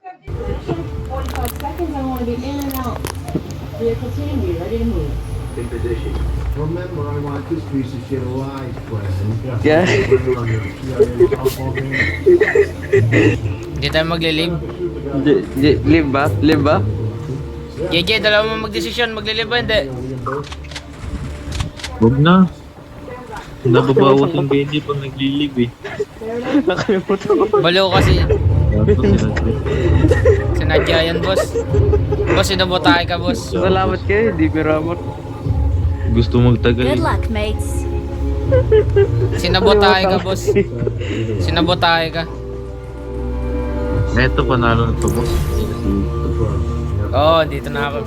45 seconds, I want to be in and out. Vehicle team, be ready to move. In position. Remember, I want this piece of shit alive, President. Yeah. Hindi tayo maglilib. Live ba? Live ba? JJ, dalawa mo magdesisyon. Maglilib ba? Hindi. Huwag na. Nababawas yung Benji pag naglilib eh. Nakalimutan ko. Baliw kasi. Dapat sinabi. Sinadya yan, boss. Boss, sinabotay ka, boss. Salamat kayo, di miramot. Gusto magtagal Good eh. luck, mates. Sinabotay ka, boss. Sinabotay ka. Eto, panalo na to, boss. Oo, dito na ako.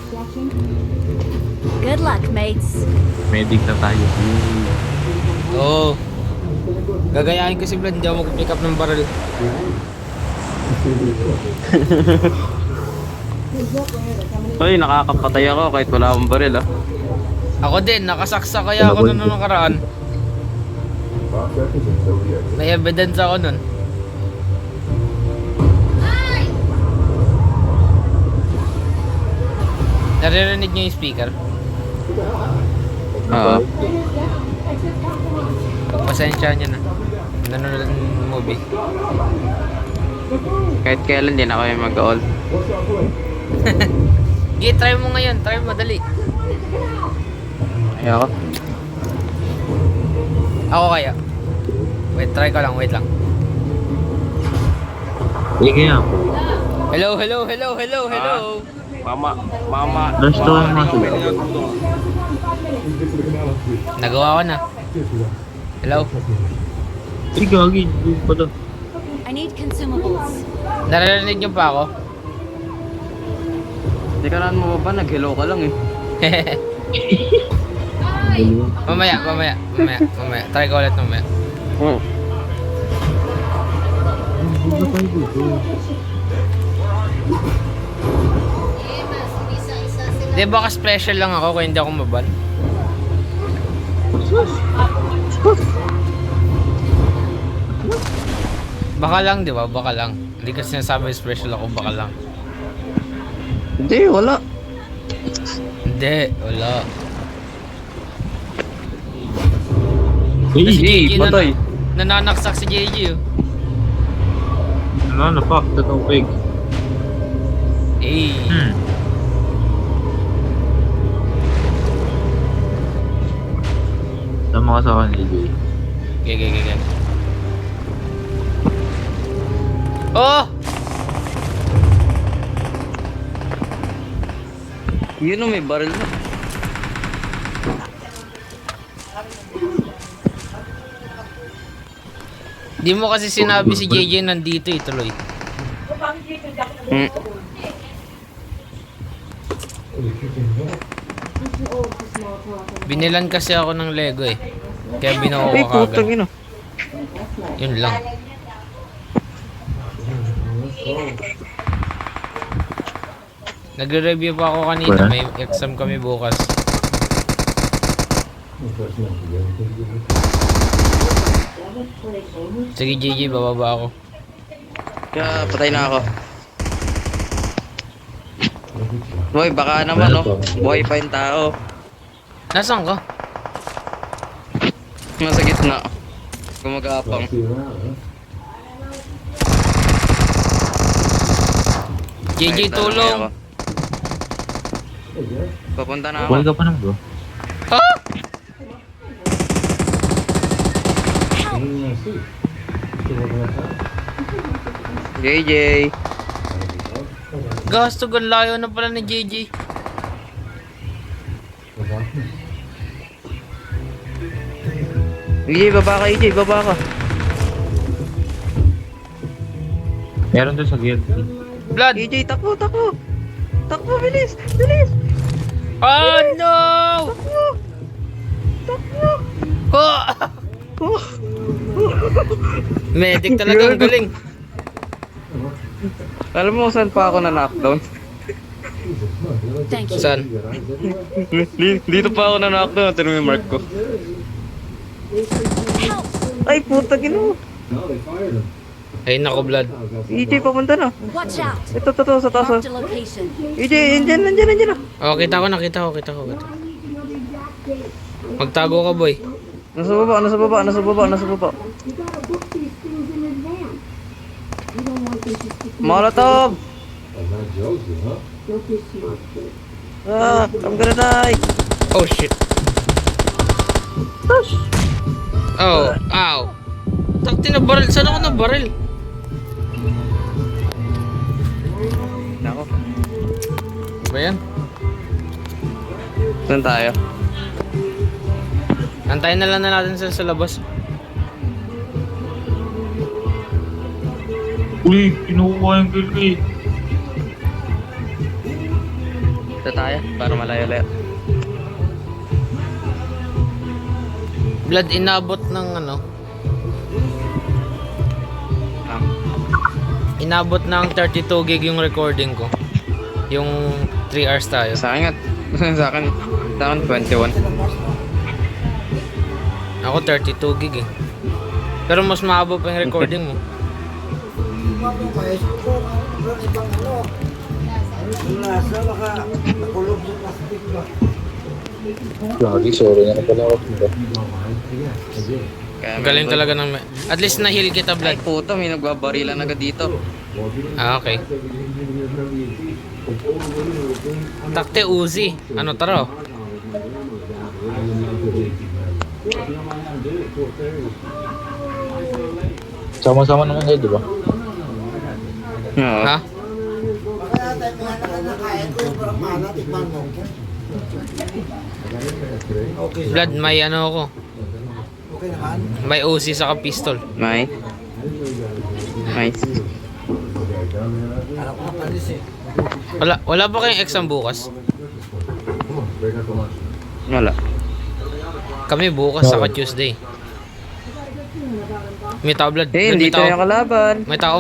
Good luck, mates. Medic na tayo. Oo. Gagayahin ko si Vlad, hindi ako mag-pick up ng barrel. Hoy, nakakapatay ako kahit wala akong baril ah. Ako din, nakasaksa kaya ako nun nung nakaraan. May evidence ako nun. Naririnig niyo yung speaker? Oo. Pagpasensya niyo na. Nanonood ng movie. Kahit kailan din ako yung mag-all. Sige, try mo ngayon. Try mo, dali. Ayoko. Ako kaya. Wait, try ko lang. Wait lang. Sige nga. Hello, hello, hello, hello, hello. Mama. Last to ang mga sila. Nagawa ko na. Hello. Ay, gagi. Yung pala. I need consumables. Naririnig niyo pa ako? Tekaran mo ba? Nag-hello ka lang eh. mamaya. Try ko ulit mamaya. Oo. Di baka special lang ako kung hindi ako mabal. Baka lang, di ba? Baka lang. Hindi kasi sinasabi special ako, baka lang. Hindi, wala. Hindi, wala. Uy, Si JJ patay. nananaksak si JJ oh. ano, napak. Tatong peg. Eh. Tama ka sa akin, AJ. Okay. Oh! Yun o, may baril na. Di mo kasi sinabi si JJ nandito eh, tuloy. Hmm. Binilan kasi ako ng Lego eh. Kaya binuo Ay, ko putang kagad. ina. Yun lang. Nagre-review pa ako kanina, Wala. may exam kami bukas. Sige JJ, bababa ako. Kaya patay na ako. Boy, baka naman no. Buhay pa yung tao. Nasaan ka? Nasa gitna. Gumagapang. JJ, Ay, tulong! ako. Papunta na ako. Buhay ka pa na, bro. Ha? JJ. Gasto gan layo na pala ni JJ. EJ, baba ka EJ, baba ka. Meron doon sa gear. Blood! EJ, takbo, takbo. Takbo, bilis, bilis. Oh no! Takbo. Oh! Oh. Medic talaga, ang galing. Alam mo saan pa ako na knockdown? Thank you. Saan? Dito pa ako na knockdown. Tignan mo yung mark ko. Help! Ay, puta gino. Ay, nako, Vlad. EJ, papunta na. Watch out! Ito, sa taas. Marked a location. EJ, nandiyan na. Oh, kita ko. Magtago ka, boy. Nasa baba. Molotov! I'm gonna die! Oh, shit. Oh, ow. Takti na baril. Saan ako na baril? Nako. Ba yan? Saan tayo? Antayin na lang na natin sila sa labas. Uy, kinukuha yung kill ko eh. Ito tayo, para malayo-layo. Blood, inabot ng ano? Inabot ng 32 gig yung recording ko. Yung 3 hours tayo. Sa akin nga, sa akin 21. Ako 32 gig eh. Pero mas mahaba pa yung recording mo. Lagi, sorry na pala ako. Ang galing talaga ng... At least na-heal kita, Ay Blood. puto, may nagbabarilan agad dito. Ah, okay. Takte Uzi. Ano, taro? Sama-sama naman kayo, di ba? Oo. Ha? Blood, may ano ako. May Uzi saka pistol. May. Nice. Wala ba kayong exam bukas? Wala. Kami bukas saka Tuesday. May tao, Blood. Eh, Blood, dito yung kalaban. May tao.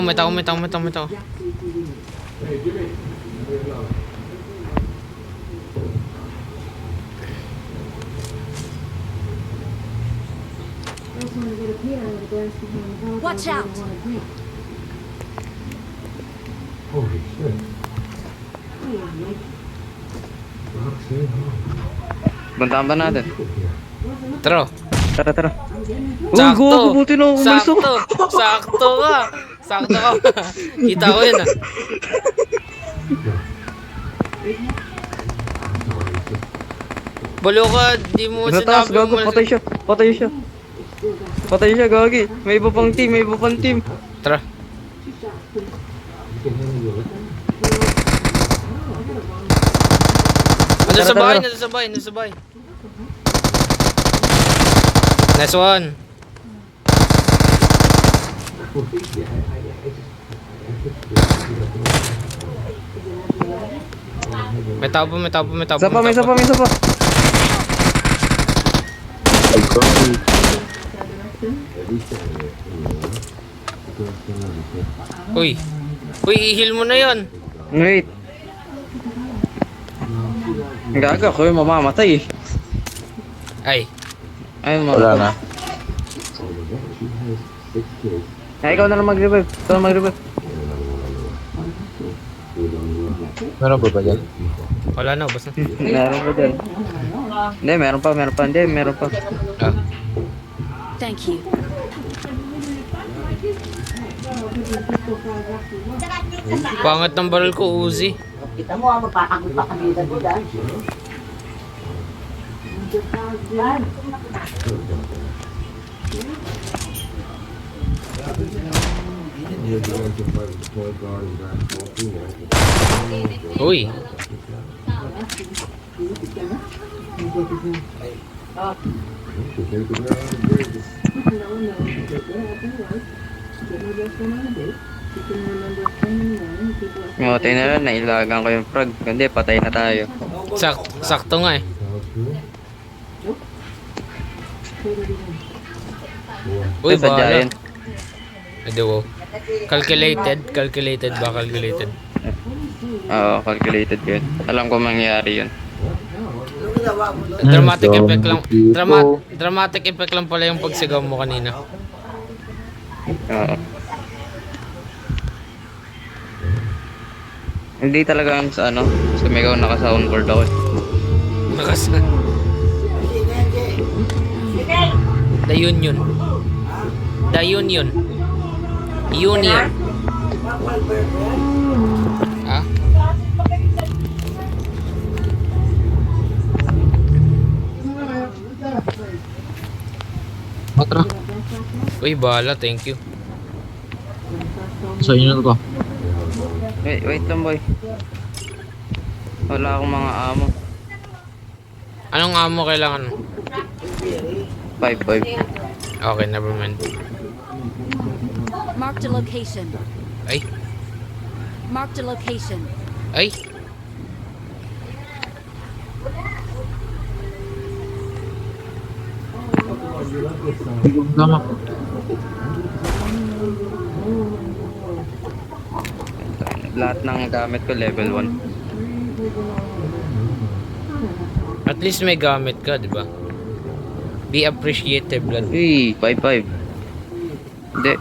Watch out! Bantaan ba natin? Taro. Tara. Sakto. Uy, go, buti na ako umalis ako. Sakto ka. Kita ko yun ah. Balo ka, di mo Sa taas, sinabi gago, patay siya, gagi. May iba pang team. Tara. Nasa bahay. Nice one. May tao pa. Isa pa. Uy, i-heal mo na yon. Wait. Gaga ko yung mamamatay eh. Ay, Wala na. Ay, ikaw na lang mag-revive. Meron ba ba dyan? wala na, ubos na. Meron pa dyan. Hindi, meron pa. Ah. Thank you. Pangat ng baril ko, Uzi. Kita mo, magpapagod pa kami dito. Uy. Matay na lang, nailagan ko yung frag. Hindi, patay na tayo. Sakto nga eh. Uy, Sadya bahala. yun. Edi wow. Calculated ba? Oo, calculated yun. Alam ko mangyayari yun. Dramatic effect lang. Dramatic effect lang pala yung pagsigaw mo kanina. Oo. Hindi talaga ang sa ano, sumigaw naka-soundboard ako eh. Nakasa. The Union. The Union. Union. Ah? Matra. Uy, bahala. Thank you. Sa inyo na to. Wait lang boy. Wala akong mga amo. Anong amo kailangan mo? 5-5. Okay, never mind. Marked a location. Ay. Marked a location. Ay. Hindi ko tama. Lahat ng gamit ko level 1. At least may gamit ka, di ba? Be appreciative, blood. Uy, 5-5. Hindi.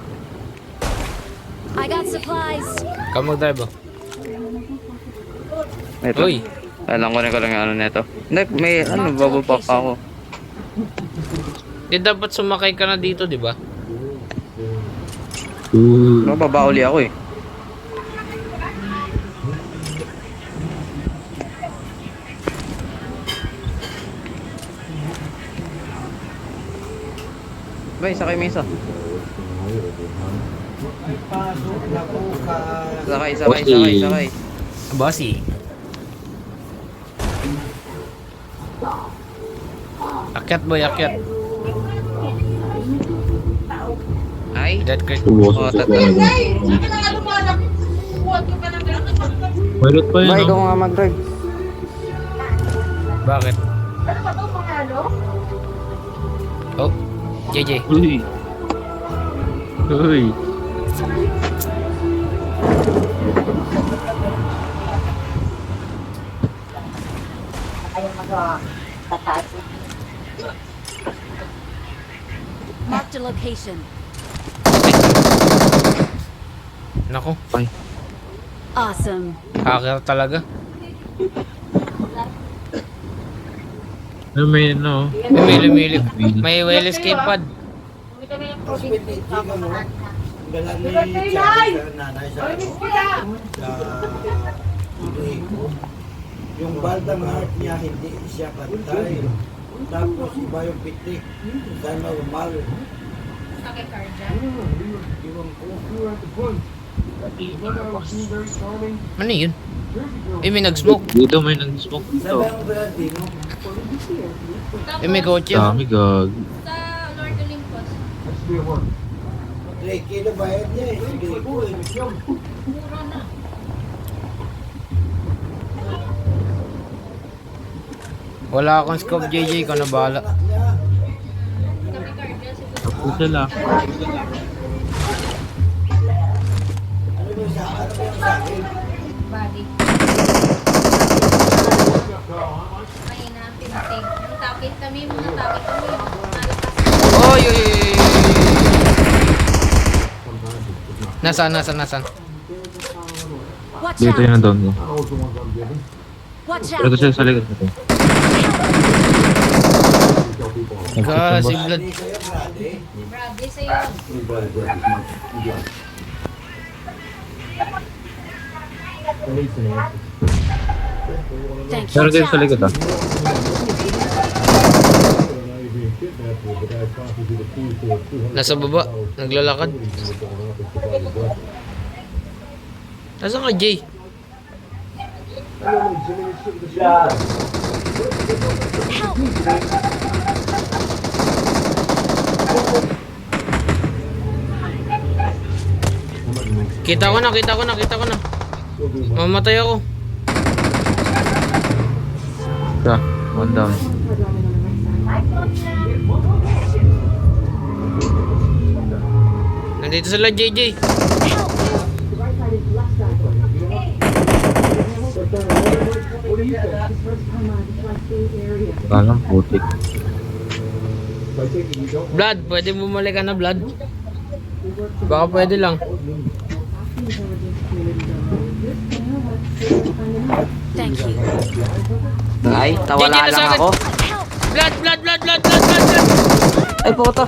I got supplies. Ikaw mag-drive, oh. Ito. Uy. Alam ko rin yung ano neto. Hindi, may ano, bababa pa ako. Di dapat sumakay ka na dito, di ba? Bababa uli ako eh. Bay, sakay mo isa. Sakay. Bossy. Akyat, boy, akyat. Ay, Dead crit. Ubusin sa kanya. Pilot pa yan, Bay, ikaw no? nga mag-drive. Bakit? Oh, JJ. Uy. Uy. Marked a location. Nako, Awesome. hacker talaga. Ano may ano? Lumili. May well escape pad. Yung baldang heart niya, hindi siya pantay. Tapos iba yung pitik. Sa normal. Ano yun? May nag-smoke. Dito may nag-smoke dito. Sabi ang brandi, no? May kotse. Dami gag. Drake, kilo bayad niya eh. Sige po eh. Wala akong scope, JJ. Ikaw na bahala. Tapos sila. Body. Mahina ang pinatig. Ang tapit kami, mga tapit kami. Oy. Nasaan? Watch Dito out. yun ang down mo. Watch Pero out. siya sa likod nito. Kasi blood. Brady sa'yo. Thank you. Pero Watch dito sa out. likod ah. Nasa baba. Naglalakad. Nasaan ka, Jay? Kita ko na. Mamatay ako. Isa. One down. Nandito sila, JJ. Kalang putik. Blood, pwede bumalik ka na, Blood? Baka pwede lang. Thank you. Ay, nawala Diyan, lang nasagad. ako. Help! Blood, blood, blood, blood, blood, blood, blood. Ay, puto.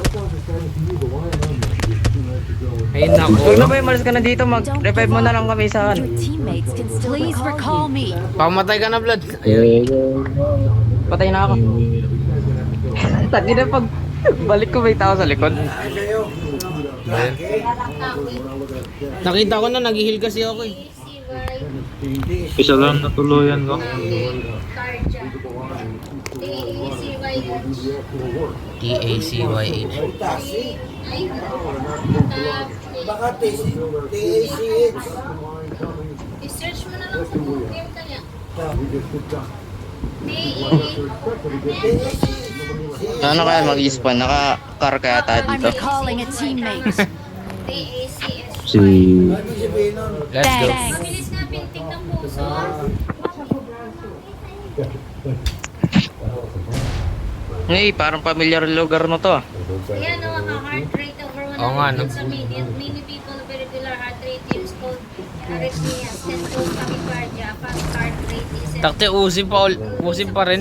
Ay, nako. Huwag na ba yung malis ka na dito? Mag-revive mo na lang kami sa Your teammates can still Please recall me. Pamatay ka na, blood. Patay na ako. Tagi na pag balik ko may tao sa likod. Ay, kayo. Trake. Nakita ko na, nag-heal kasi ako eh. ACY. Isa lang natuluyan ko. Tarja. ACYH. TACYH. Tasi. Ay, Baka TACH. i-search mo na lang kung game ka niya. Ano kaya mag-spawn? Naka-car kaya tayo I'm dito. recalling a teammate. TACS. Si... Ano sabihin nun? Let's go. Thanks. Mabilis nga pintig ng puso. Hey, parang familiar lugar no to. Ayan o, heart rate over 100 Oo nga, no? sa median. Many people with irregular heart rate use code arrhythmia, central tachycardia, fast heart rate is Takte, usin pa rin.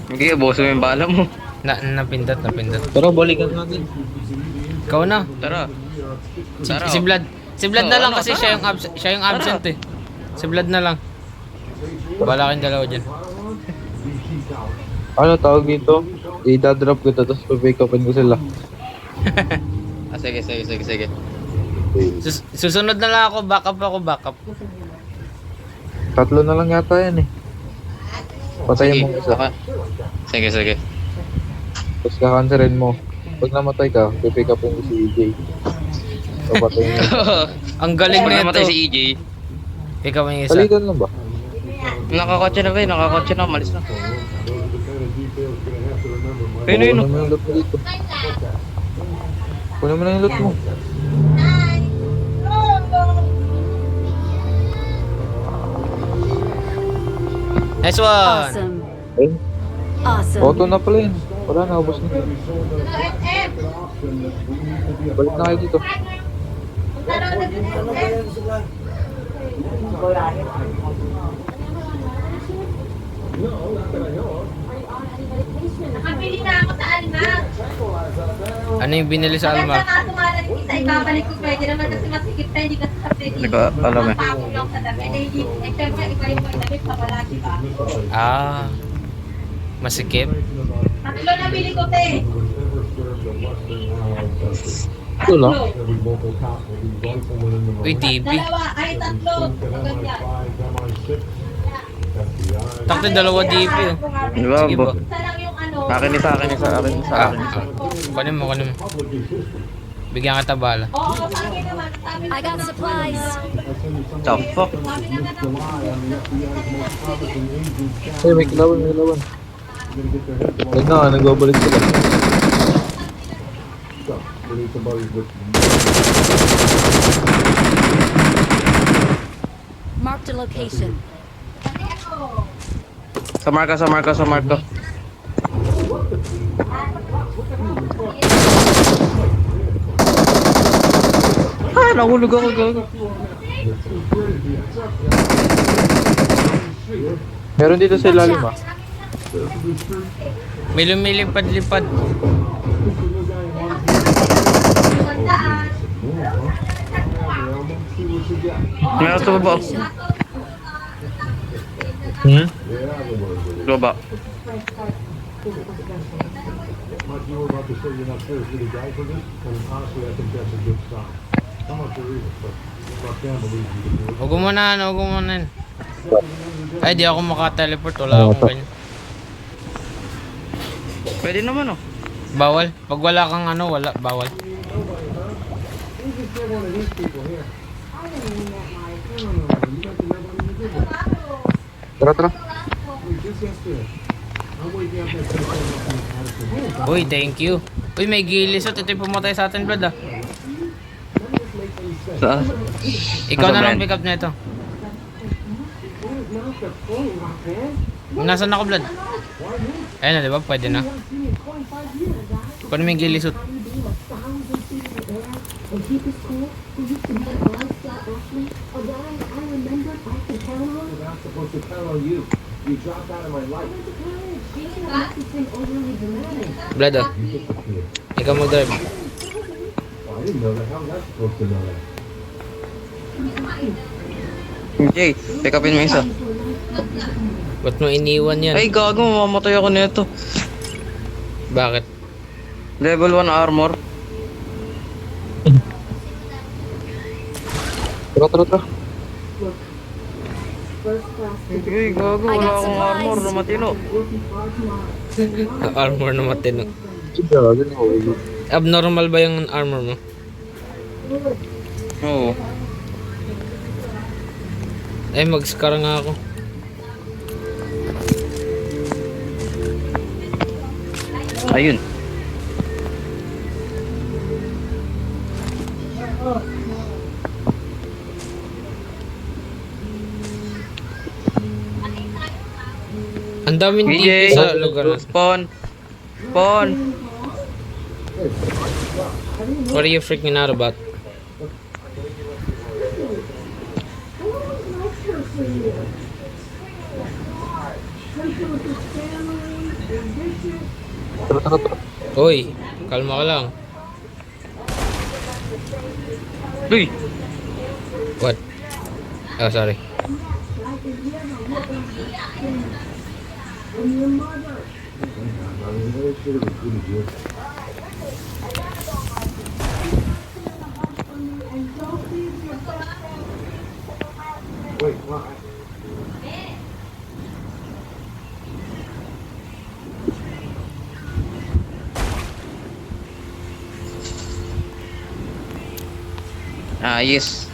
Hindi, boso mo yung bala mo. Napindot. Pero balikan natin. Ikaw na. Tara. Si Vlad. Si Vlad na lang kasi tara. siya yung absent eh. Si Vlad na lang. Bala kayong dalawa dyan. Ano tawag dito? I-drop ko to, tapos pick upin ko sila. Sige. Susunod na lang ako, backup. Tatlo na lang yata yan eh. Patayin mo isa. Sige. Tapos kakanserin mo. Pag namatay ka, pick upin ko si EJ. So patayin mo. Ang galing Pag na namatay ito. si EJ. Ikaw yung isa. Palitan lang ba? Nakakotse na, malis na. Pino Kunin yun? mo yung loot mo dito. Kunin mo na yung loot mo. Nice one. Awesome. Eh, Awesome. auto na pala yun. Wala na, ubos na. Balik na kayo dito. Ano ba yan sila? Nakabili na ako sa Almag. Ano yung binili sa Alma? Tumalan isa, ibabalik ko pwede naman kasi masikip na hindi kasi sa pwede. Alam eh. Tapos lang sa dami. Eh, syempre, iba yung damit pa wala, diba? Ah. Masikip. Tatlo na bili ko, te. Ito lang. Uy, TV. Dalawa, ay tatlo. Ganyan. Takte, dalawa DP oh. Di ba, Sige bo? ba? Isa lang yung ano. Akin isa. Ah. Kunin mo. Bigyan kita bala. Oo, sa akin naman. Sabi I got supplies. The fuck? Ay, may kilawan. Huwag na, nagbabalik sila. Marked a location. Sa Marco. Nahulog ako, gago. Meron dito sa ilalim ah. May lumilipad-lipad. Meron sa baba. Baba. Huwag mo na. Ay, di ako makateleport. Wala akong ganyan. Pwede naman oh. Bawal. Pag wala kang ano, wala. Bawal. Tara. Uy, thank you. Uy, may gilisot. Ito yung pumatay sa atin, Brad ah. Saan? Ikaw Ano na ba lang yan? pick up na ito. Nasaan ako, Vlad? Ayun na, di ba? Pwede na. Kunin mo yung gilisot. Vlad, oh. Ikaw mag-drive. Jay, pick upin mo isa. Ba't mo iniwan yan? Ay, gago, mamamatay ako nito. Bakit? Level 1 armor. Tara. Ay, gago, I wala got akong armor na supplies. matino. Armor na matino. Sige, ganun ako. Abnormal ba yung armor mo? Oo. Ay, mag-scar nga ako. Ayun. Ang daming DJ, DP sa lugar na. Spawn. Spawn. What are you freaking out about? Tara. Hoy, kalma ka lang. Uy! What? Oh, sorry. Yes.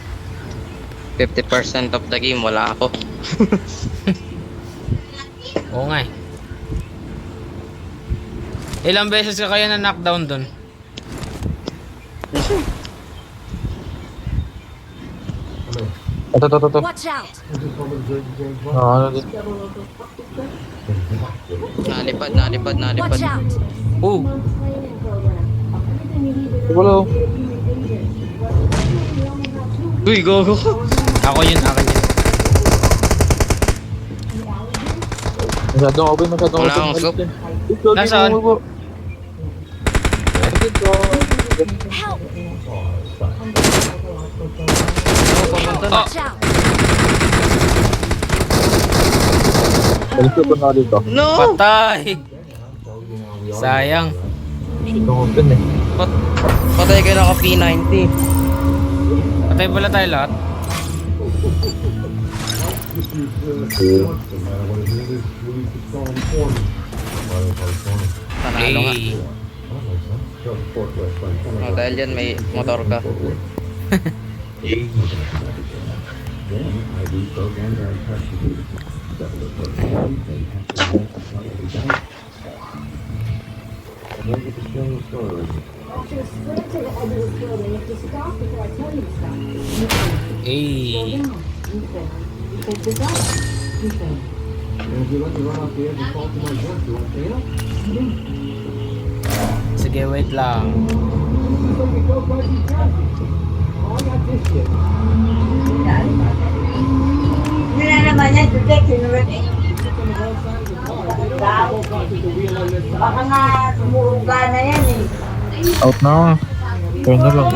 50% of the game, wala ako. Oo nga eh. Ilang beses ka kaya na knockdown dun? Ito. Watch out! Ano din? Nalipad. Watch out! Oh, Wala. Uy, gago. ako yun. Masyadong open. Wala akong scope. Nasaan? Help! Pumunta na. Watch out! Balik ko na dito. No! Patay! Sayang. Itong open eh. Patay kayo na ka P90. Patay pala tayo lahat. Panalo nga. Hey. Oh, dahil dyan may motor ka. Hey. Sige, wait lang. Hindi na naman yan, today, kinulat eh. Baka nga tumuuga na yan eh. Out na. Turn na lang.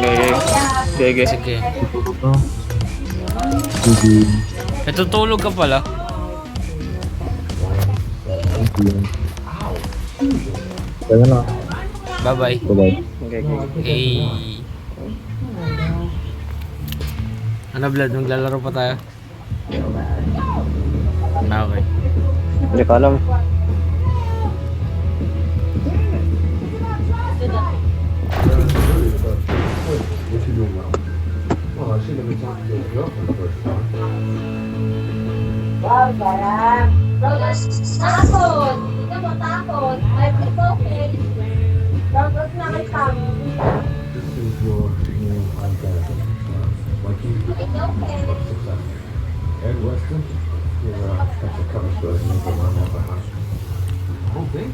Gege. Sige. Ito. Sige. Natutulog ka pala. Kaya na. Bye-bye. Bye-bye. Hey. Ano, Vlad? Maglalaro pa tayo? Okay. Hindi ko alam. Barbara. Takot! Hindi mo takot. Ay, it's okay. Takot na kita. It's okay. Ed Weston, your cover story, make a run at the house. Okay.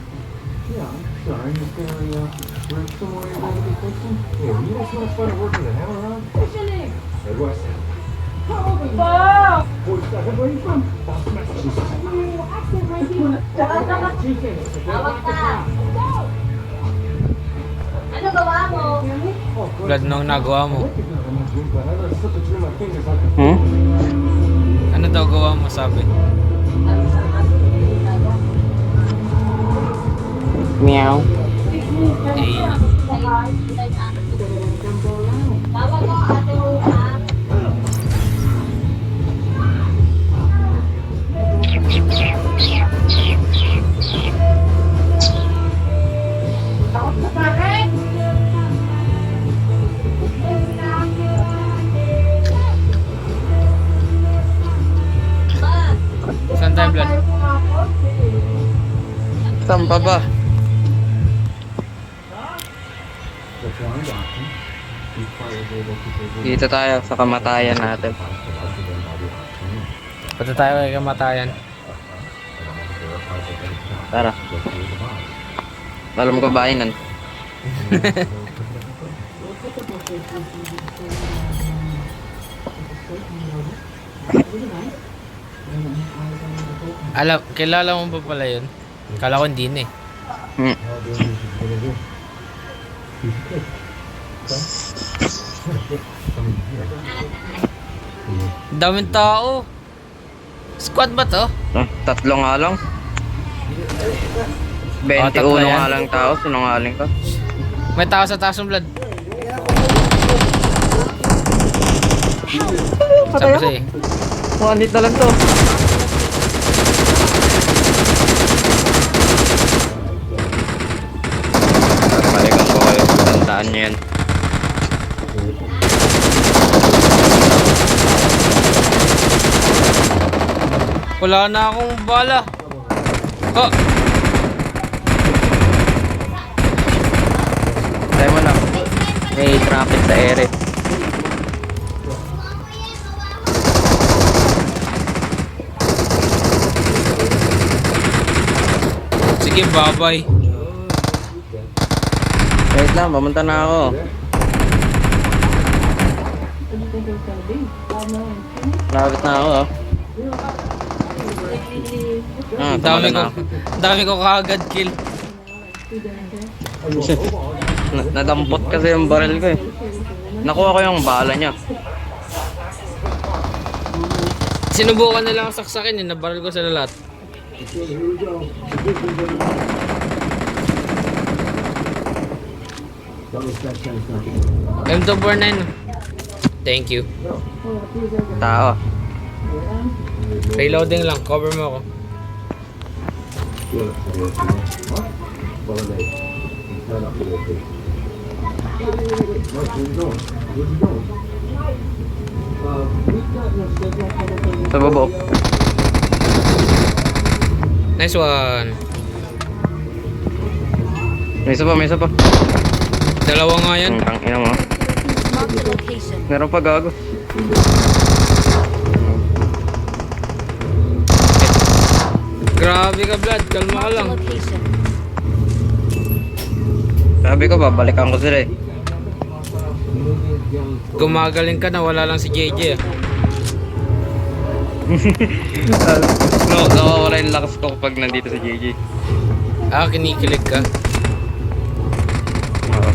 Yeah, I'm sorry. Is there somewhere you're going to be fixing? Yeah, you know so much fun working the hammer around? What's your name? Ed Weston. Bob! Where are you from? Boston, Massachusetts. Tawag ka. Ano gawa mo? Blood nung nagawa mo. But I let it slip between my fingers like a Hmm? Ano daw gawa mo, sabi? Meow. Eh. Tawag ko ate mo ha. Takot ka sa akin? Saan tayo, Blood? Saan pa ba? Dito tayo sa kamatayan natin. Punta tayo kay kamatayan. Tara. Alam ko ba yun? Alam, kilala mo ba pala yun? Kala ko hindi na eh. Hmm. Daming tao. Squad ba to? Tatlo nga lang. 21 tatlo yan. nga lang tao, sinungaling ka. May tao sa taas ng Blood. Sabi sa'yo. One hit na lang to. Balikan ko kayo, tandaan nyo yan. Wala na akong bala. Oh, Tayo mo na. May traffic sa ere. sige, bye-bye. Wait lang, pamunta na ako. Lapit na ako oh. Dami ko, Pamunta na ako. dami ko kaagad kill. Nadampot kasi yung barrel ko eh. Nakuha ko yung bala niya. Sinubukan na lang saksakin eh, nabaril ko sila lahat. M249. Thank you. Tao. Reloading lang, cover mo ako. Sa babo. Nice one. May isa pa. Dalawa nga yan. Ang ina mo. Mark the location. Meron pa gago. Grabe ka, Blood. Kalma ka Mark the lang. location. Sabi ko babalikan ko sila eh. Gumagaling ka na, wala lang si JJ. No, nawawala yung lakas ko kapag nandito sa JJ. Ah, kinikilig ka. Oo.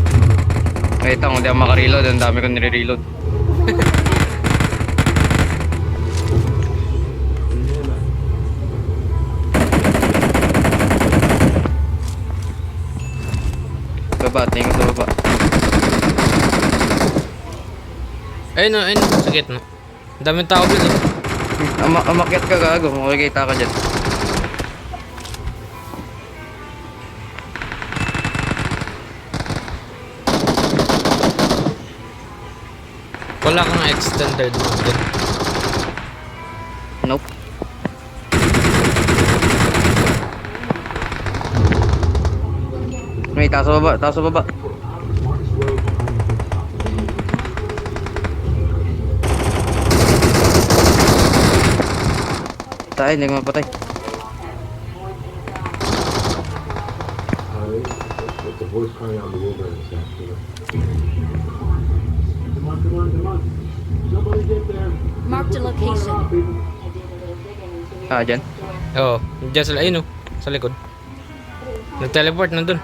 Wait lang, hindi ako makareload. Ang dami kong nire-reload. Baba, tingin ko sa baba. Ayun o, ayun o. Sa gitna. Ang daming tao, Blood. Eh. Amakyat ka gago, makikita ka dyan. Wala kang extended mag. Nope. May taas sa baba. Tayo, hindi ko mapatay. voice crying out in the wilderness after the Marked a location. Ah, dyan. Oo, dyan sila, ayun sa likod. Nag-teleport nandun.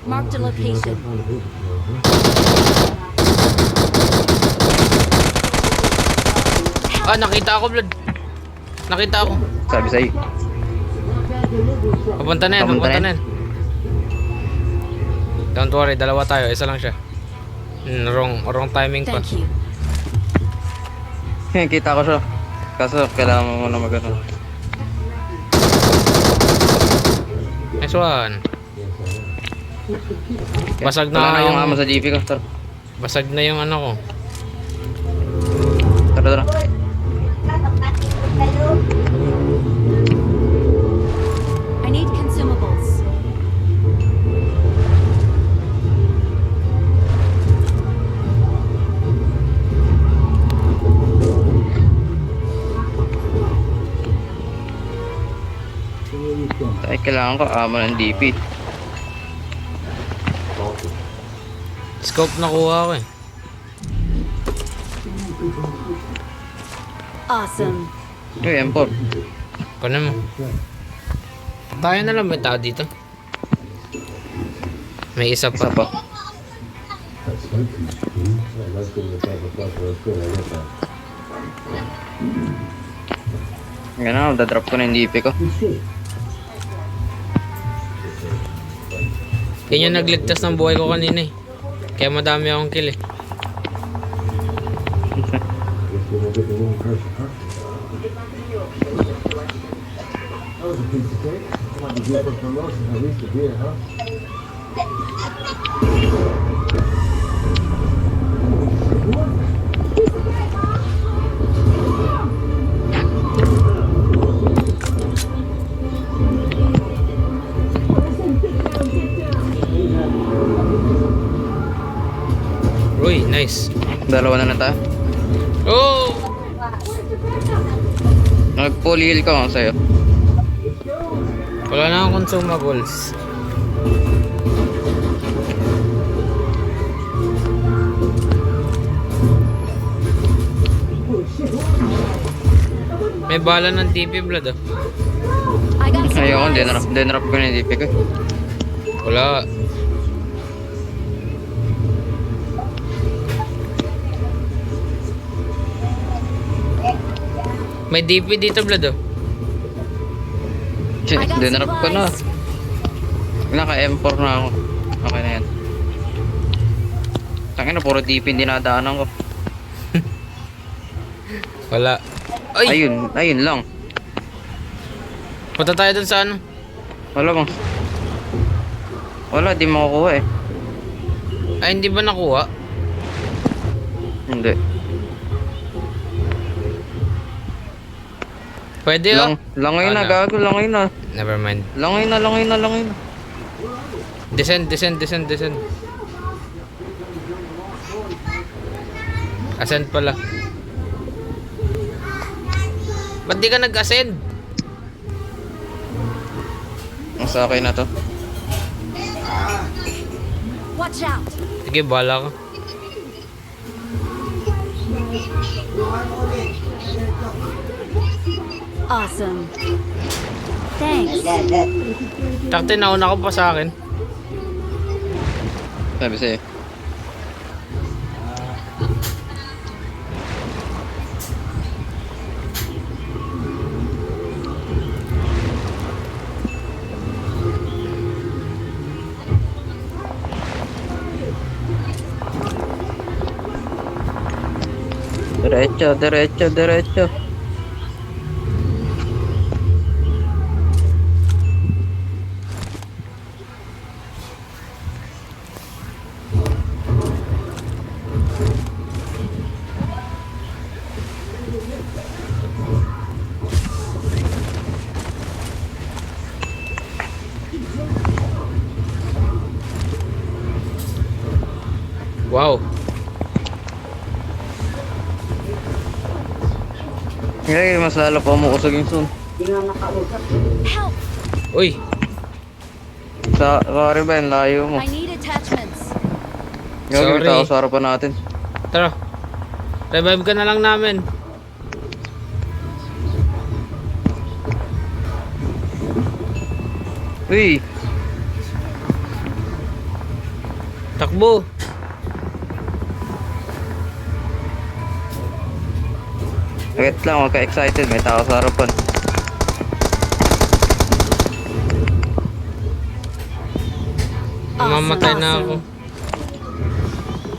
Marked a location. Ah, nakita ako, Blood. Nakita ako. Sabi sa'yo. Papunta na yan, Papunta papunta na na yan. Don't worry, dalawa tayo. Isa lang siya. Wrong timing pa. Thank you. Kita ko siya. Kaso kailangan mo muna mag-ano. Nice one. Basag Wala na na yung yung... amo sa GP ko. Tara, Basag na yung ano ko. tara. I need consumables. Ay, kailangan ko amo ng DP. Scope nakuha ko eh. Awesome. Uy, M4. Kunin mo. Tayo na lang, may tao dito. May isa Isa pa. pa. let's go to the top of the let's go. I get that. Ganun, dadrop ko na yung DP ko. Yan yung nagligtas ng buhay ko kanina eh. Kaya madami akong kill eh. Guess we won't get the wrong person, huh? That was a piece of cake. Come on, you give us promotion, at least a beer, huh? Uy, nice. Dalawa na tayo. Oh! Nag-full heal ko ako sa'yo. Wala na akong consumables. May bala ng TP Blood ah. I got Ayoko, supplies. dinrop ko na yung DP ko. Wala. May DP dito Blood oh. Shit, I got dinrop ko na. supplies. Naka M4 na ako. Okay na yan. Tangin na, puro DP yung dinadaanan ko. Wala. Ay! Ayun lang. Punta tayo dun sa ano. Wala bang? Wala, di makukuha eh. Ay, hindi ba nakuha? Hindi. Pwede oh. Langoy na, Wala. gago, langoy na. Never mind. Langoy na. Descend. Ascend pala. Ba't di ka nag-ascend? Sa akin na to. Watch out. Sige, bala ka. Awesome. Thanks. Takti, nauna ko pa sa akin. Sabi sa'yo. Diretso. Wow. Ngayon, mas lalo pa umuusog yung sun. Help. Uy. Sorry Ben, layo mo. I need attachments. Gagawin Sorry. ako sa harapan natin. Tara. Revive ka na lang namin. Uy, Takbo. wait lang, huwag ka excited. May tao sa harapan. Mamamatay na ako.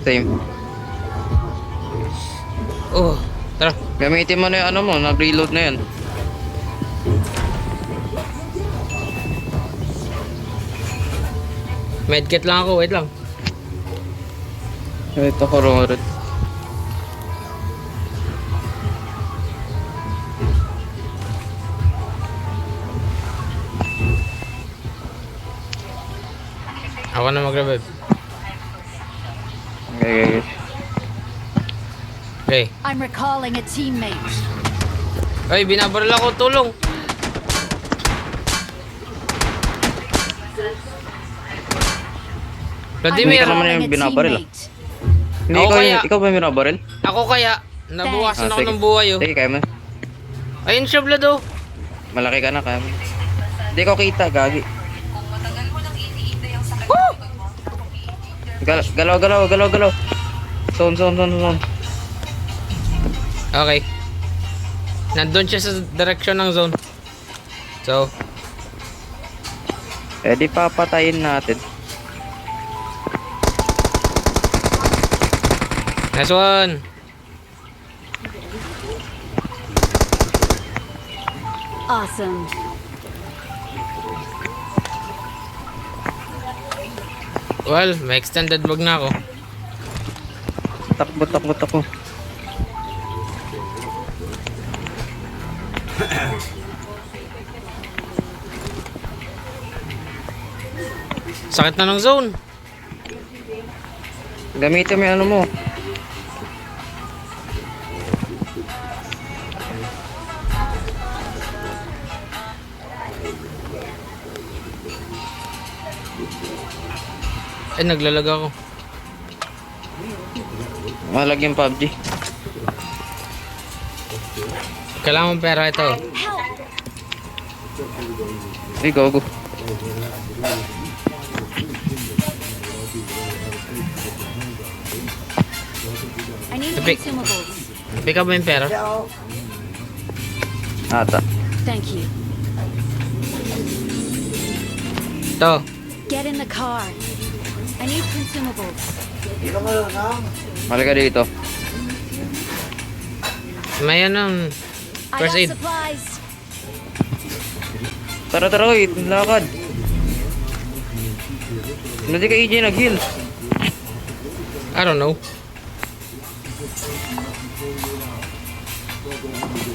Same. Oh, tara. Gamitin mo na yung ano mo, nag-reload na yan. Medkit lang ako, wait lang. Ito ko rin. Ako na mag-revive. Okay. Okay. I'm recalling a teammate. Ay, binabaril ako, tulong. I'm Hindi ka Vladimir, naman recalling yung a binabaril, ah. teammate. Hindi, Ako ikaw, kaya- ikaw ba yung binabaril? ako kaya, nabuwasan ako sige. ng buhay oh. Sige, kaya mo. Ayun siya, Vlad oh. Malaki ka na, kaya mo. Hindi ko kita, gagi. Galaw. Zone. Okay. Nandun siya sa direction ng zone. So, Eh di papatayin natin. nice one. Awesome. Well, may extended mag na ako. Takbo. Sakit na ng zone. Gamitin mo yung ano mo. Ay, naglalag ako. Malag yung PUBG. Kailangan mong pera ito. Ay, go. I need Epic. consumables. Pick up mo yung pera. Ata. Thank you. Ito. Get in the car. I need consumables. Mali ka dito. May ano. I First got aid. supplies. Tara, oy. Lakad. Hindi ka EJ nag-heal. I don't know.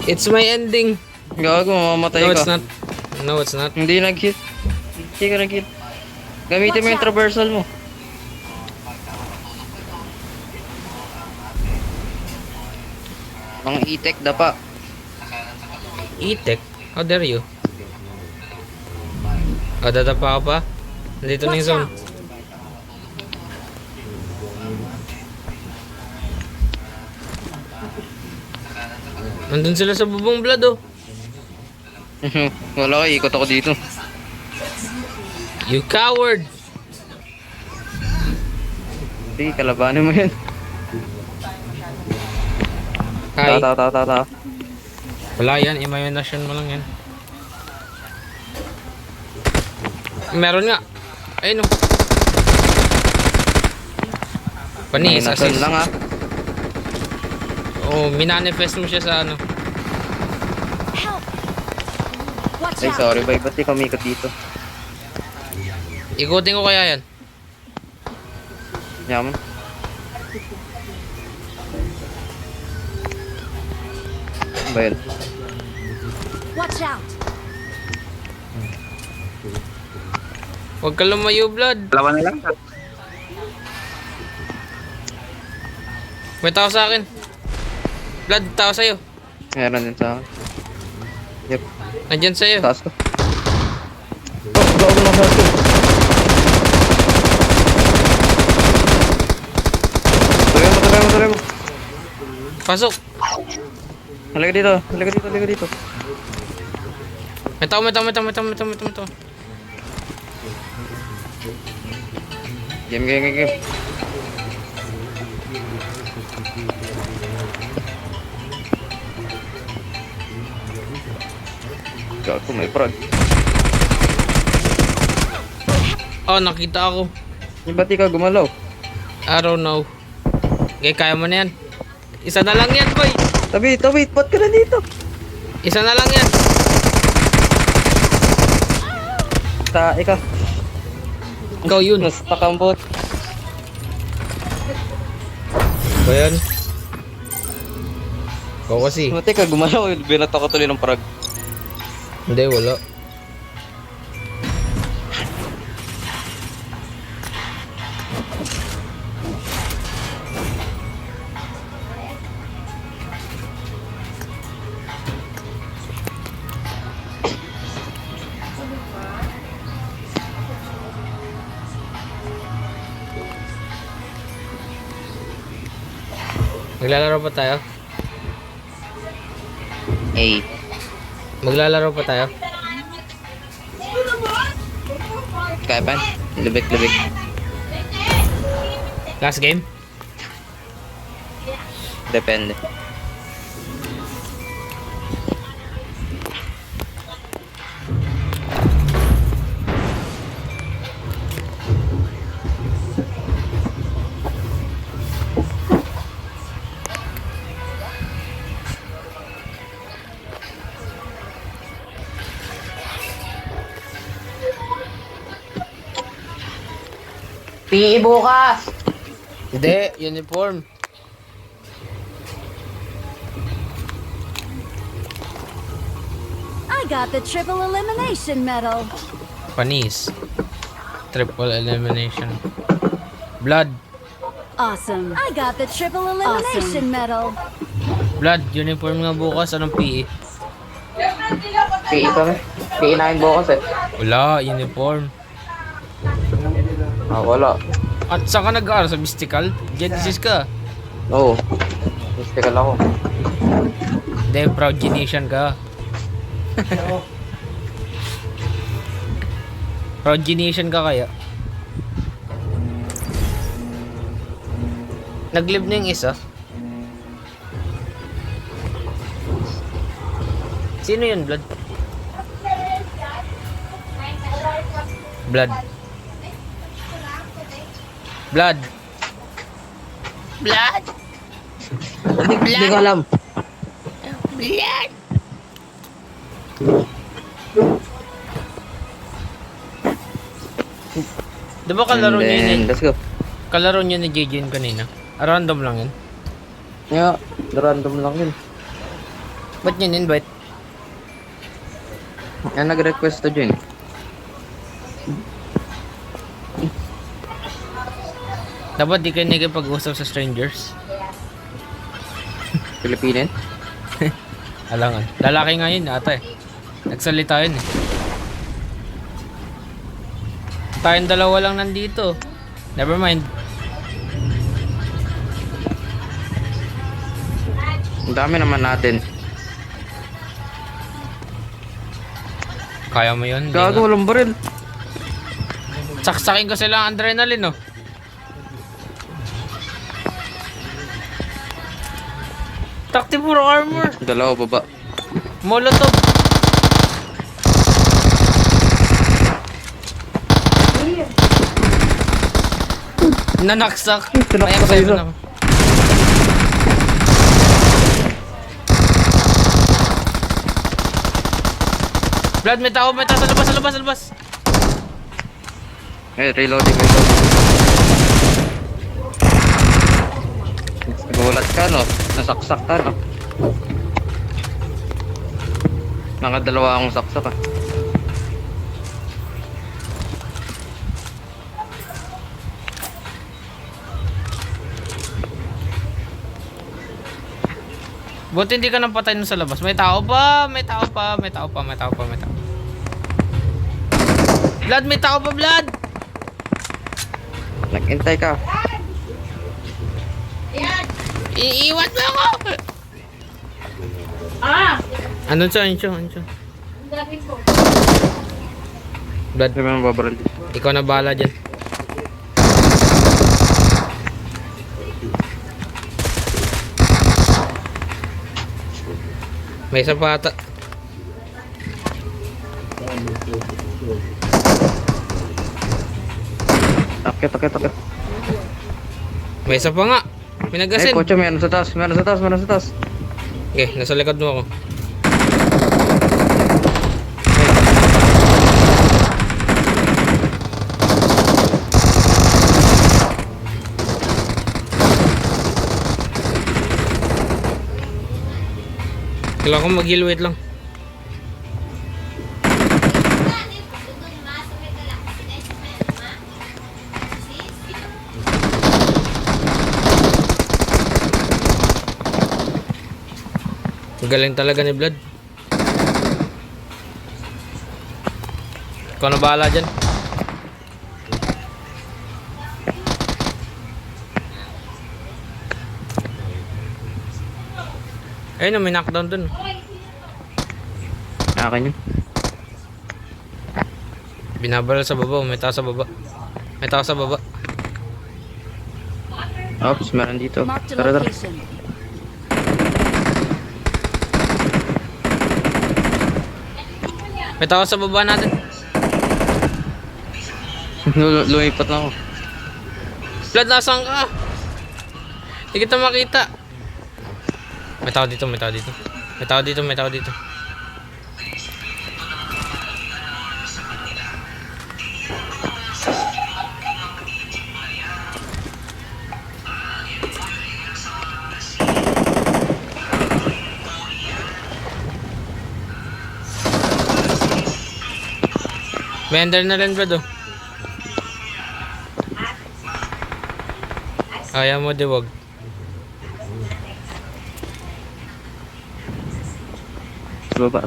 It's my ending. Gago, mamamatay No, ka. it's not. No, it's not. Hindi nag-heal. Hindi ka nag-heal. Gamitin mo yung traversal mo. Mga itek dapa. Itek? How dare you? O, dadapa ka pa? Nandito na yung Watch zone. out. Nandun sila sa bubong blood oh. Wala ka, ikot ako dito. You coward! Sige, kalabanin mo yan. Hi. Ta. Wala yan, imagination mo lang yan. Meron nga. Ayun oh. Panis, Nasan assist. lang, ah. Oh, minanifest mo siya sa ano. Help. Watch Ay, out. sorry, ba't di ka umikot dito? Ikutin ko kaya yan. Yaman. Ba yun? Watch out. Huwag ka lumayo, blood. Dalawa na lang. May tao sa akin. Blood, tao sa'yo. Meron din sa akin. Yep. Nandyan sa'yo. Taas ko. Oh, gago ng taas ko. Tuloy mo. Pasok. Halika dito. May tao. Game. Gago, may frag. Oh, nakita ako. Yung ba't ikaw gumalaw? I don't know. Okay, kaya mo na yan. Isa na lang yan, boy. Tabi, ba't ka na dito? Isa na lang yan. Ikaw. Ikaw yun. Nasta kang bot. Ba yan? Ikaw kasi. Mati ka gumalaw, binato ko tuloy ng frag. Hindi, wala. Maglalaro pa tayo? Hey. Maglalaro pa tayo? Kaya pa? Lubik. Last game? Depende. PE bukas. Hindi, uniform. I got the triple elimination medal. Panis. Triple elimination. Blood. Awesome. I got the triple elimination medal. Blood, uniform nga bukas. Anong PE? PE kami. PE namin bukas eh. Wala, uniform. Wala. At saan ka nag-aaral? Sa mystical? Genesis ka? Oo. Mystical ako. Hindi, proud Genesian ka. Proud Genesian ka kaya? Nag-live na yung isa? Sino yun, Blood? Blood. Hindi ko alam. Di ba kalaro niya yun? Let's go. Kalaro niya ni JJ yun kanina. Random lang yun. Yeah, random lang yun. Ba't yun invite? Yan nag-request to join. Dapat di kayo nakipag-usap sa strangers. Pilipinin? Alangan. Lalaki nga yun ata eh. Nagsalita yun eh. Tayong dalawa lang nandito. Never mind. Ang dami naman natin. Kaya mo yun? Gago, walang baril. Saksakin ko sila ang adrenaline, no? Takti puro armor. Dalawa baba. Molotov. Nanaksak. May M7 ako. Blood, may tao sa labas. Reloading. Nagulat ka, no? Nasaksak ka, no? Nakadalawa akong saksak, ah. Buti hindi ka nang patay nun sa labas. May tao pa. Blood, may tao pa, Blood! Nag-intay ka. Yan. Iiwan mo ako! Andun siya, andun siya, andun siya. Blood. May mga babaril dito. Ikaw na bahala dyan. May isa pa ata. Akit. May isa pa nga. Ay, Pinagasin. kotse, meron sa taas. Okay, nasa likod mo ako. Kailangan ko mag-heal, wait lang. Galing talaga ni Blood. Ikaw na bahala dyan. Ayun, may knockdown dun. Akin yun. Binabaril sa baba, may tao sa baba. May tao sa baba. Ops, meron dito. Marked a Tara. location. May tao sa baba natin. Lumipat na ako. Blood, nasaan ka? Hindi kita makita. May tao dito, may tao dito. May tao dito, may tao dito. Bender na rin, Brad, oh. Ayaw mo, diwag. Sa baba.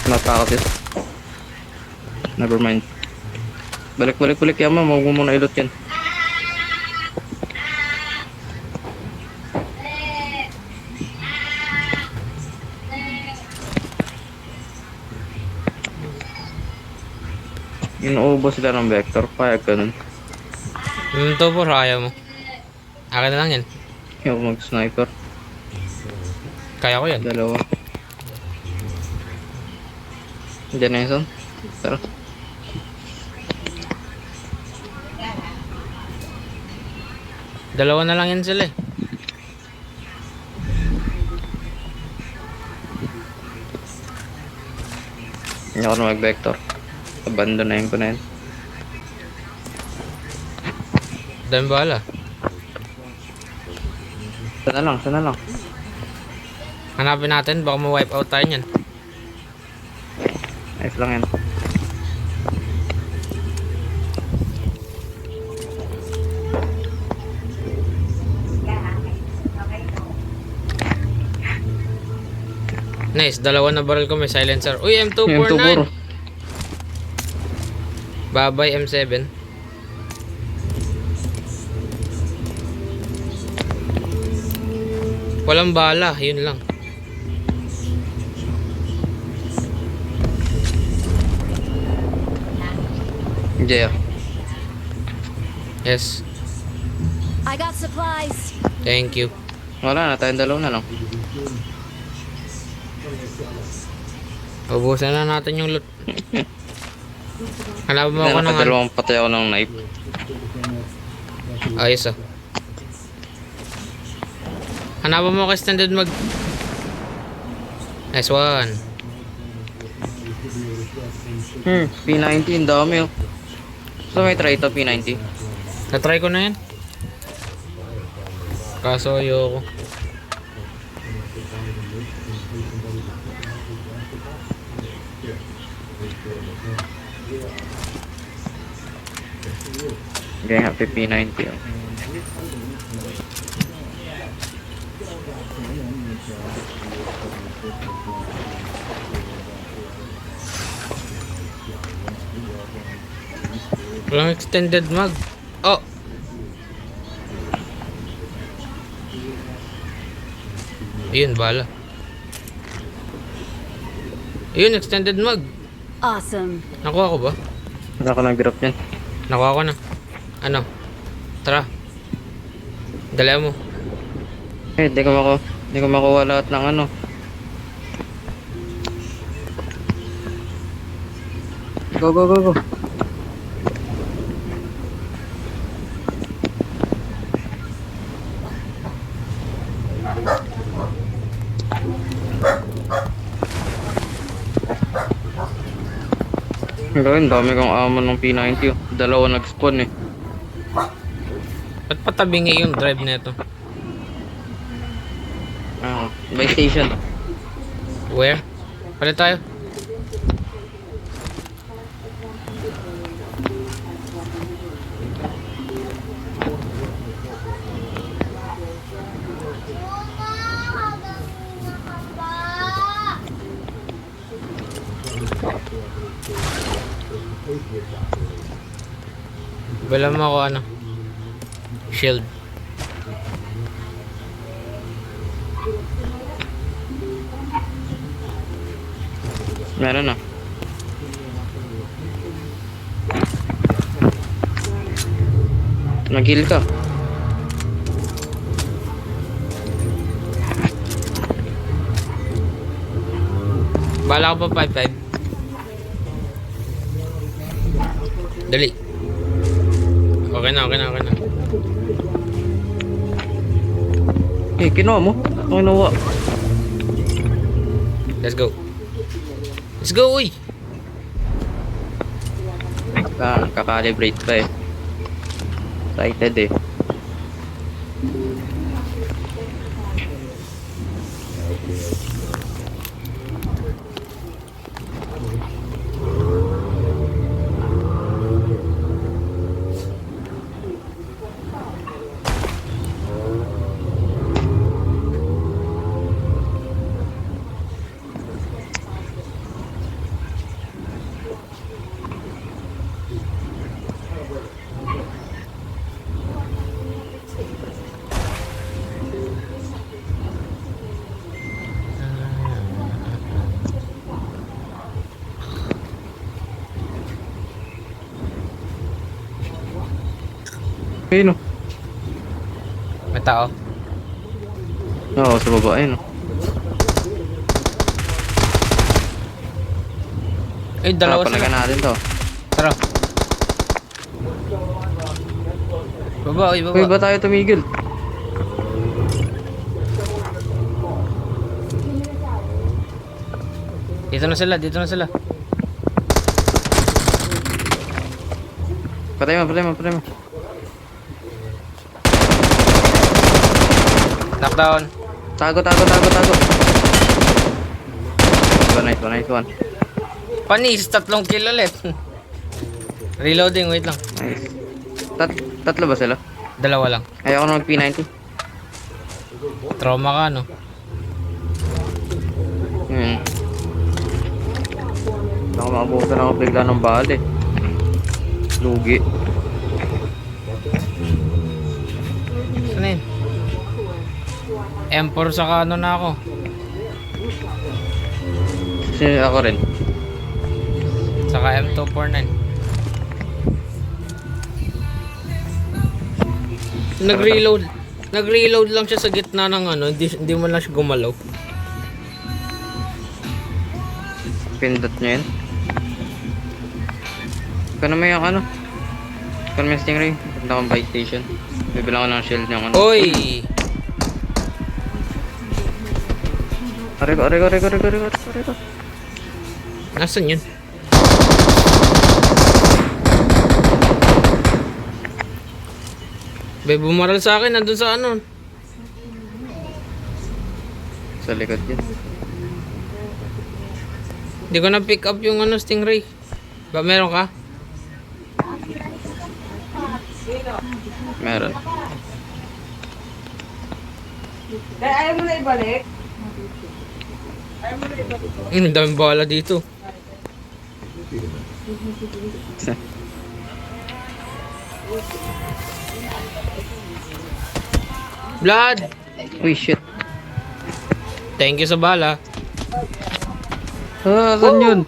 Natakot yun. Never mind. Balik. Yaman, huwag mo muna ilot yan. Inuubos sila ng vector, kaya ganun. Ito po, ayaw mo. Akin na lang yan. Ayaw mag-sniper. Kaya ko yan. Dalawa. Diyan na yun, son. Tara. Dalawa na lang yan sila eh. Hindi ako na mag-vector. Abandonahin ko na yun. Dahil bahala. Sana lang. Hanapin natin, baka ma-wipe out tayo niyan. Ayos lang yan. Nice, dalawa na barrel ko, may silencer. Uy, M2 M249! puro. Babay, M7. Walang bala, yun lang. Jaya. Yes, I got supplies. thank you. Wala na, tayong dalawa na lang. Ubusan na natin yung loot. Hanapin mo ako ng ano. Nakadalawang patay ako ng knife. Ayos ah. Hanapin mo ako extended mag. Nice one. P90, dami oh. So may try ito, P90. Natry ko na yan. Kaso ayoko. Okay, happy P90 oh. Walang extended mag. Oh! Ayun, bala. Ayun, extended mag. Awesome. Nakuha ko ba? Wala ka nang drop yan. Nakuha ko na. Ano? Tara. Dala mo. Eh, di ko makuha lahat ng ano. Go, go, go, go. Gawin, dami kong ammo ng P90. Oh. Dalawa nag-spawn eh. Ba't patabingi yung drive nito? Ah, by station. Where? Palit tayo. Bala mo ako ano? Shield. Meron na. Nag-heal ka. Bala ko pa 5-5. Dali. Okay na. Eh, kinuha mo. Ako kinuha. Let's go. Uy! Kakalibrate pa eh. Excited eh. Ayun o. May tao. Oo, sa baba. Ayun o. Eh, dalawa Palagan sila. natin to. Tara. Baba. Uy, ba tayo tumigil? Dito na sila. Patay mo. Knockdown. Tago. Nice one. Panis, 3 kill ulit. Reloading, wait lang. Nice. Tatlo ba sila? Dalawa lang. Ayoko na mag-P90. Trauma ka, no? Baka maabutan ako bigla ng bali. Lugi. Ano yun? M4 sa ano na ako. Ako rin. Saka M249. Nag-reload lang siya sa gitna ng ano, hindi mo lang siya gumalaw. Pindot nyo yun. Kano mo yung ano? Kano mo yung Stingray? Punta akong buy station. Bibilang ko ng shield yung ano. Oy! Areko. Nasaan yun? Be, bumaral sa akin, nandun sa ano. Sa likod yun. Hindi ko na pick up yung ano, Stingray. Ba, meron ka? Meron. Kaya ayaw mo na ibalik? Ang daming bala dito. Blood! Uy, shit. Thank you sa bala. Ah, saan yun?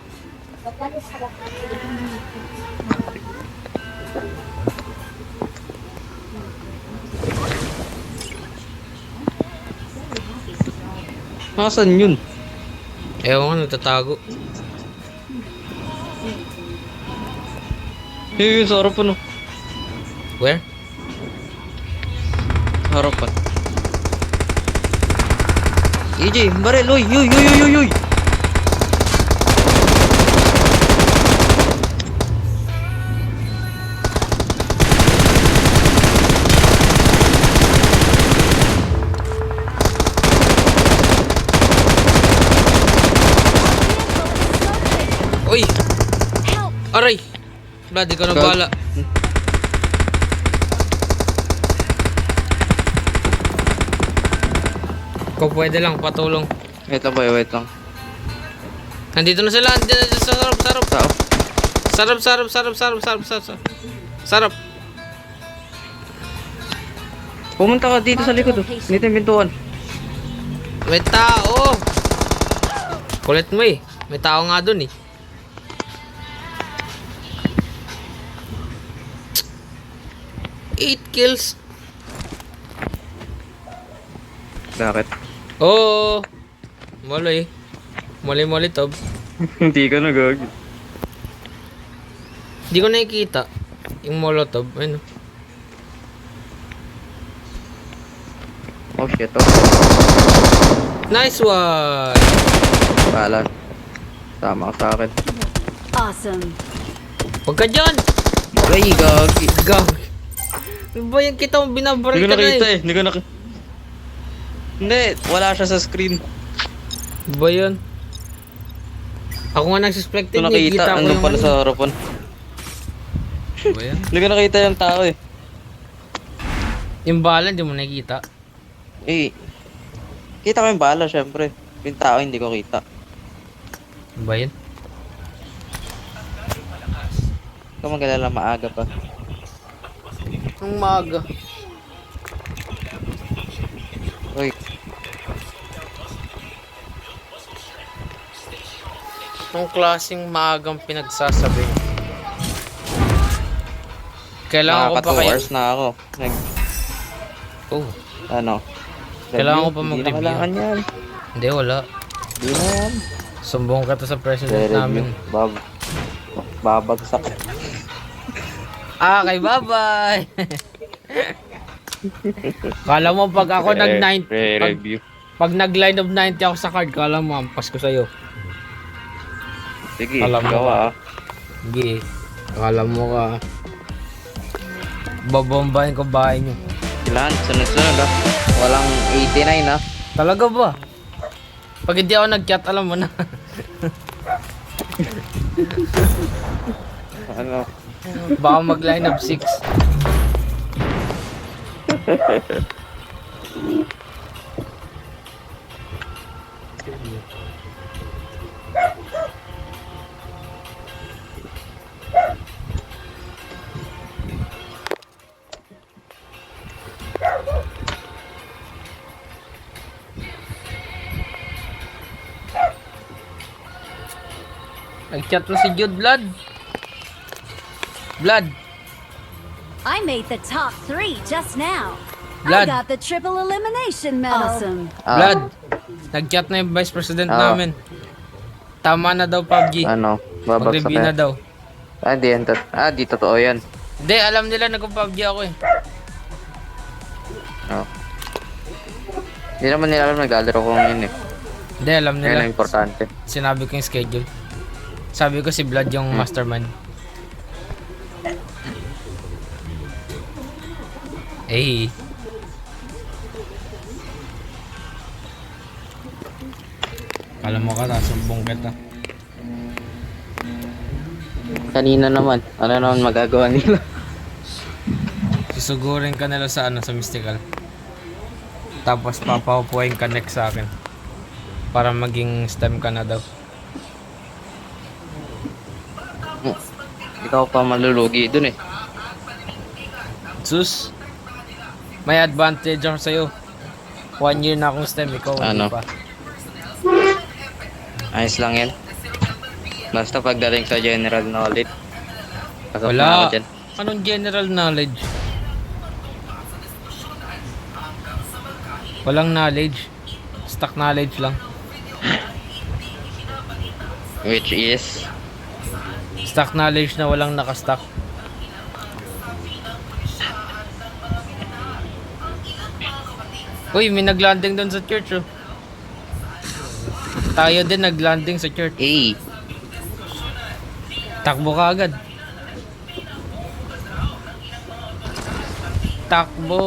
Nasaan yun? Ewan ko, natatago. Yun, sa harapan, oh. Where? Sa harapan. EJ, baril, uy, uy, uy, uy, uy, uy. Uy! Help! Aray! Blood, ikaw na Gag- bala. Kung pwede lang, patulong. Wait lang, boy, wait lang. Nandito na sila, nandito na sila. Sarap, sarap. Sao? Sarap, sarap, sarap, sarap, sarap, sarap. Sarap. Pumunta ka dito sa likod, oh. Dito yung pintuan. May tao. Kulit mo eh. May tao nga dun eh. Eight kills. Bakit? Oo. Mali. Mali Tob. Hindi ka nagag. Hindi ko nakikita. Yung molotov. Ano? Oh shit, oh. Nice one. Balan. Tama ka sa akin. Awesome. Huwag ka dyan. Ay, gagi. Gag. Ano ba yung kita mong binabaril Hindi ko ka na nakita eh? eh. Hindi ko nakita. Hindi, wala siya sa screen. Ano ba yun? Ako nga nagsuspect Hindi ko eh. nakita. Kita ko Ano yung pala sa harapan. Ano ba yan? Hindi ko nakita yung tao eh. Yung bala, hindi mo nakikita. Eh, kita ko yung bala syempre. Yung tao hindi ko kita. Ano ba yun? Ikaw magalala maaga pa. Ang maga. Uy, Ang klaseng maagang pinagsasabi. Kailangan ko nakaka pa 2 kayo. hours na ako. Oh, Ano? Kailangan ko pa Hindi na mag-review. kailangan yan. hindi wala. Hindi na yan. Sumbong ka to sa president namin. Re-review. Babagsak. Ah, kay bye-bye. Kala mo pag ako nag-90, Re-review. pag nag-line of 90 ako sa card, kala mo ampas ko sa'yo. Sige, Alam mo gawa ba? ah. Sige, akala mo ka. Babombahin ko bahay nyo. Kailangan, sunod-sunod ah. Walang 89 ah. Talaga ba? Pag hindi ako nag-chat, alam mo na. Ano? Baka mag-line of 6. Nag-chat na si Jude Blood. Blood. I made the top 3 just now. Blood. I got the triple elimination medal. Awesome. Blood. Nag-chat na yung vice president namin. Tama na daw PUBG. Ano? Babagsak Mag-review na yan. daw. Di totoo yan. Hindi, alam nila nag-PUBG ako eh. Oh. Hindi naman nila alam naglalaro ko ngayon eh. Hindi, alam Yan nila. ang importante. Sinabi ko yung schedule. Sabi ko si Blood yung mastermind. Eh. Kala mo ka, sumbong kita. Kanina naman. Ano naman magagawa nila? Susugurin ka nila sa ano, sa mystical. Tapos papaupuin ka next sa akin. Para maging stem ka na daw. Ikaw pa malulugi dun eh. Sus, may advantage ako sa'yo. 1 year na akong stem, ikaw hindi Ano? pa. Ayos lang yan. Basta pagdating sa general knowledge. Pasok na Wala. ako dyan. Anong general knowledge? Walang knowledge. Stock knowledge lang. Which is... Stock knowledge na walang nakastock. Uy, may naglanding doon sa church oh. Tayo din naglanding sa church. A. Takbo ka agad. Takbo.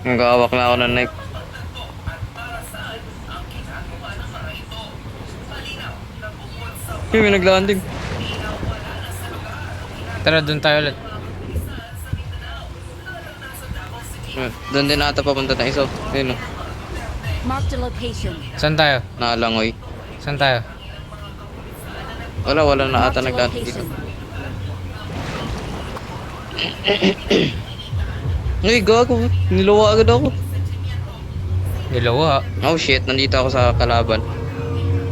Nagkawak na ako ng knife. May naglanding. Tara, doon tayo ulit. Doon din ata papunta na isa. Ayun o. Marked a location. Saan tayo? Nakalangoy. Saan tayo? Wala na ata Marked a naglanding dito. location. Ay, gago. Nilawa agad ako. Nilawa. Oh shit, nandito ako sa kalaban.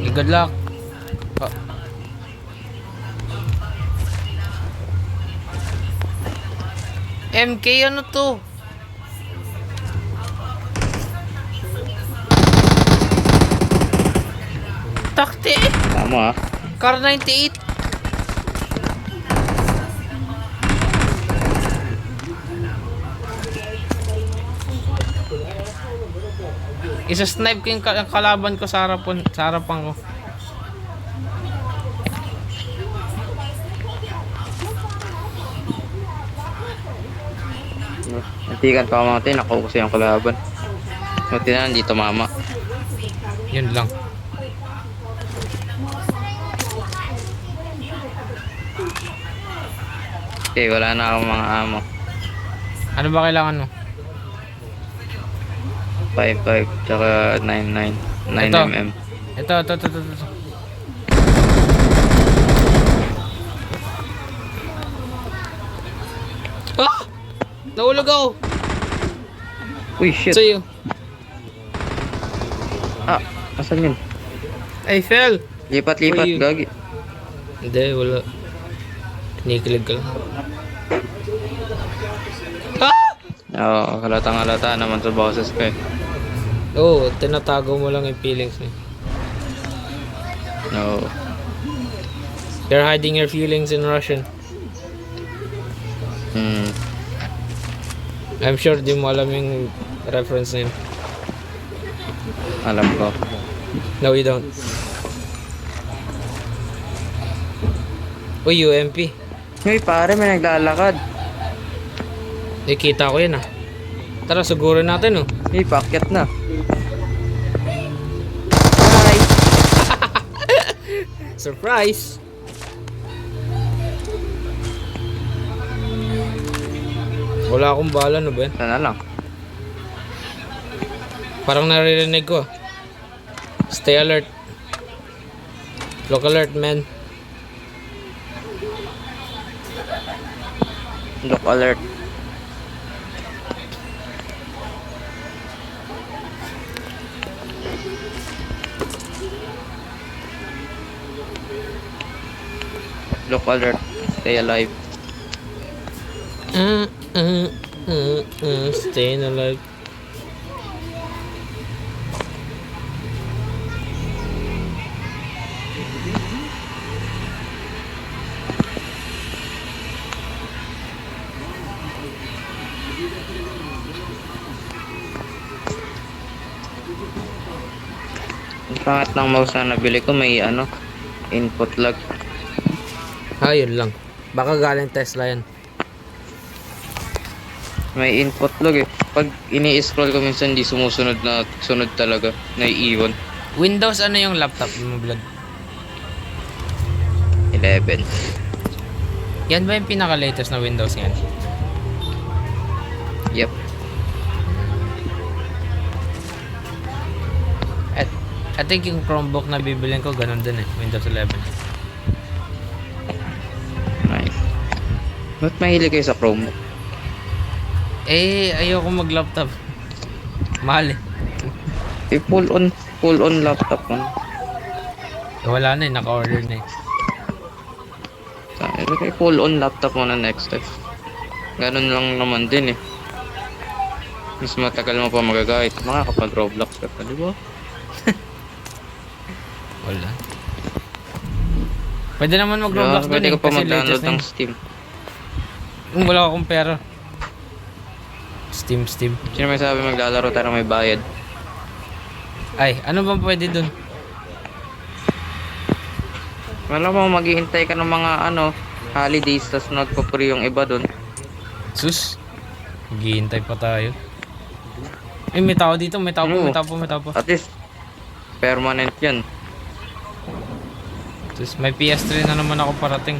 Good luck. Oh. MK ano to? Takti. Tama ah. Car 98. Isa-snipe ko yung kalaban ko sa harapan ko. Nantikan pa mga nakuha ko sa yung kalaban. Buti na nandito mama. Yun lang. Okay, wala na akong mga amo. Ano ba kailangan mo? 5.5 tsaka 9.9 9mm. Ito. Ah! Nahulog ako. Uy shit. Sa'yo. Ah, asan yun? I fell. Lipat-lipat, Uy. gagi. Hindi, wala. Kinikilig ka lang. Ah! Oo, halatang-halata naman sa boses ko eh. Oo, tinatago mo lang yung feelings mo. No. You're hiding your feelings in Russian. I'm sure di mo alam yung reference na yun. Alam ko. No, you don't. Uy, UMP. Uy, pare, may naglalakad. Nakita ko yan ah. Tara, sugurin natin oh. Uy, paakyat na. Surprise! Wala akong bala, no Ben? Sana lang. Parang naririnig ko. Stay alert. Look alert, man. Look alert. Look alert. Stay alive. Staying alive. Ang pangat ng mouse na nabili ko may ano, input lag. Ah, yun lang. Baka galing Tesla yan. May input lag eh. Pag ini-scroll ko minsan di sumusunod na sunod talaga. Naiiwan. Windows ano yung laptop mo, Vlad? 11. Yan ba yung pinaka-latest na Windows yan? Yep. I think yung Chromebook na bibilin ko, ganun din eh. Windows 11. Nice. Ba't mahilig kayo sa Chrome? Eh, ayoko mag-laptop. Mahal eh. Eh, full on laptop man. Wala na eh, naka-order na eh. Sabi full on laptop mo na next time. Ganun lang naman din eh. Mas matagal mo pa magagayat. Makakapag Roblox ka pa, di ba? Wala. Pwede naman mag-Roblox Pwede din eh, ko pa kasi mag-download latest na ng yun. Steam. Kung wala akong pera. Steam. Sino may sabi maglalaro tayo may bayad? Ay, ano bang pwede dun? Wala mo, maghihintay ka ng mga holidays, tas nagpo-free yung iba dun. Sus. Maghihintay pa tayo. Eh, may tao dito. May tao po. At least, permanent yan. Sus, may PS3 na naman ako parating.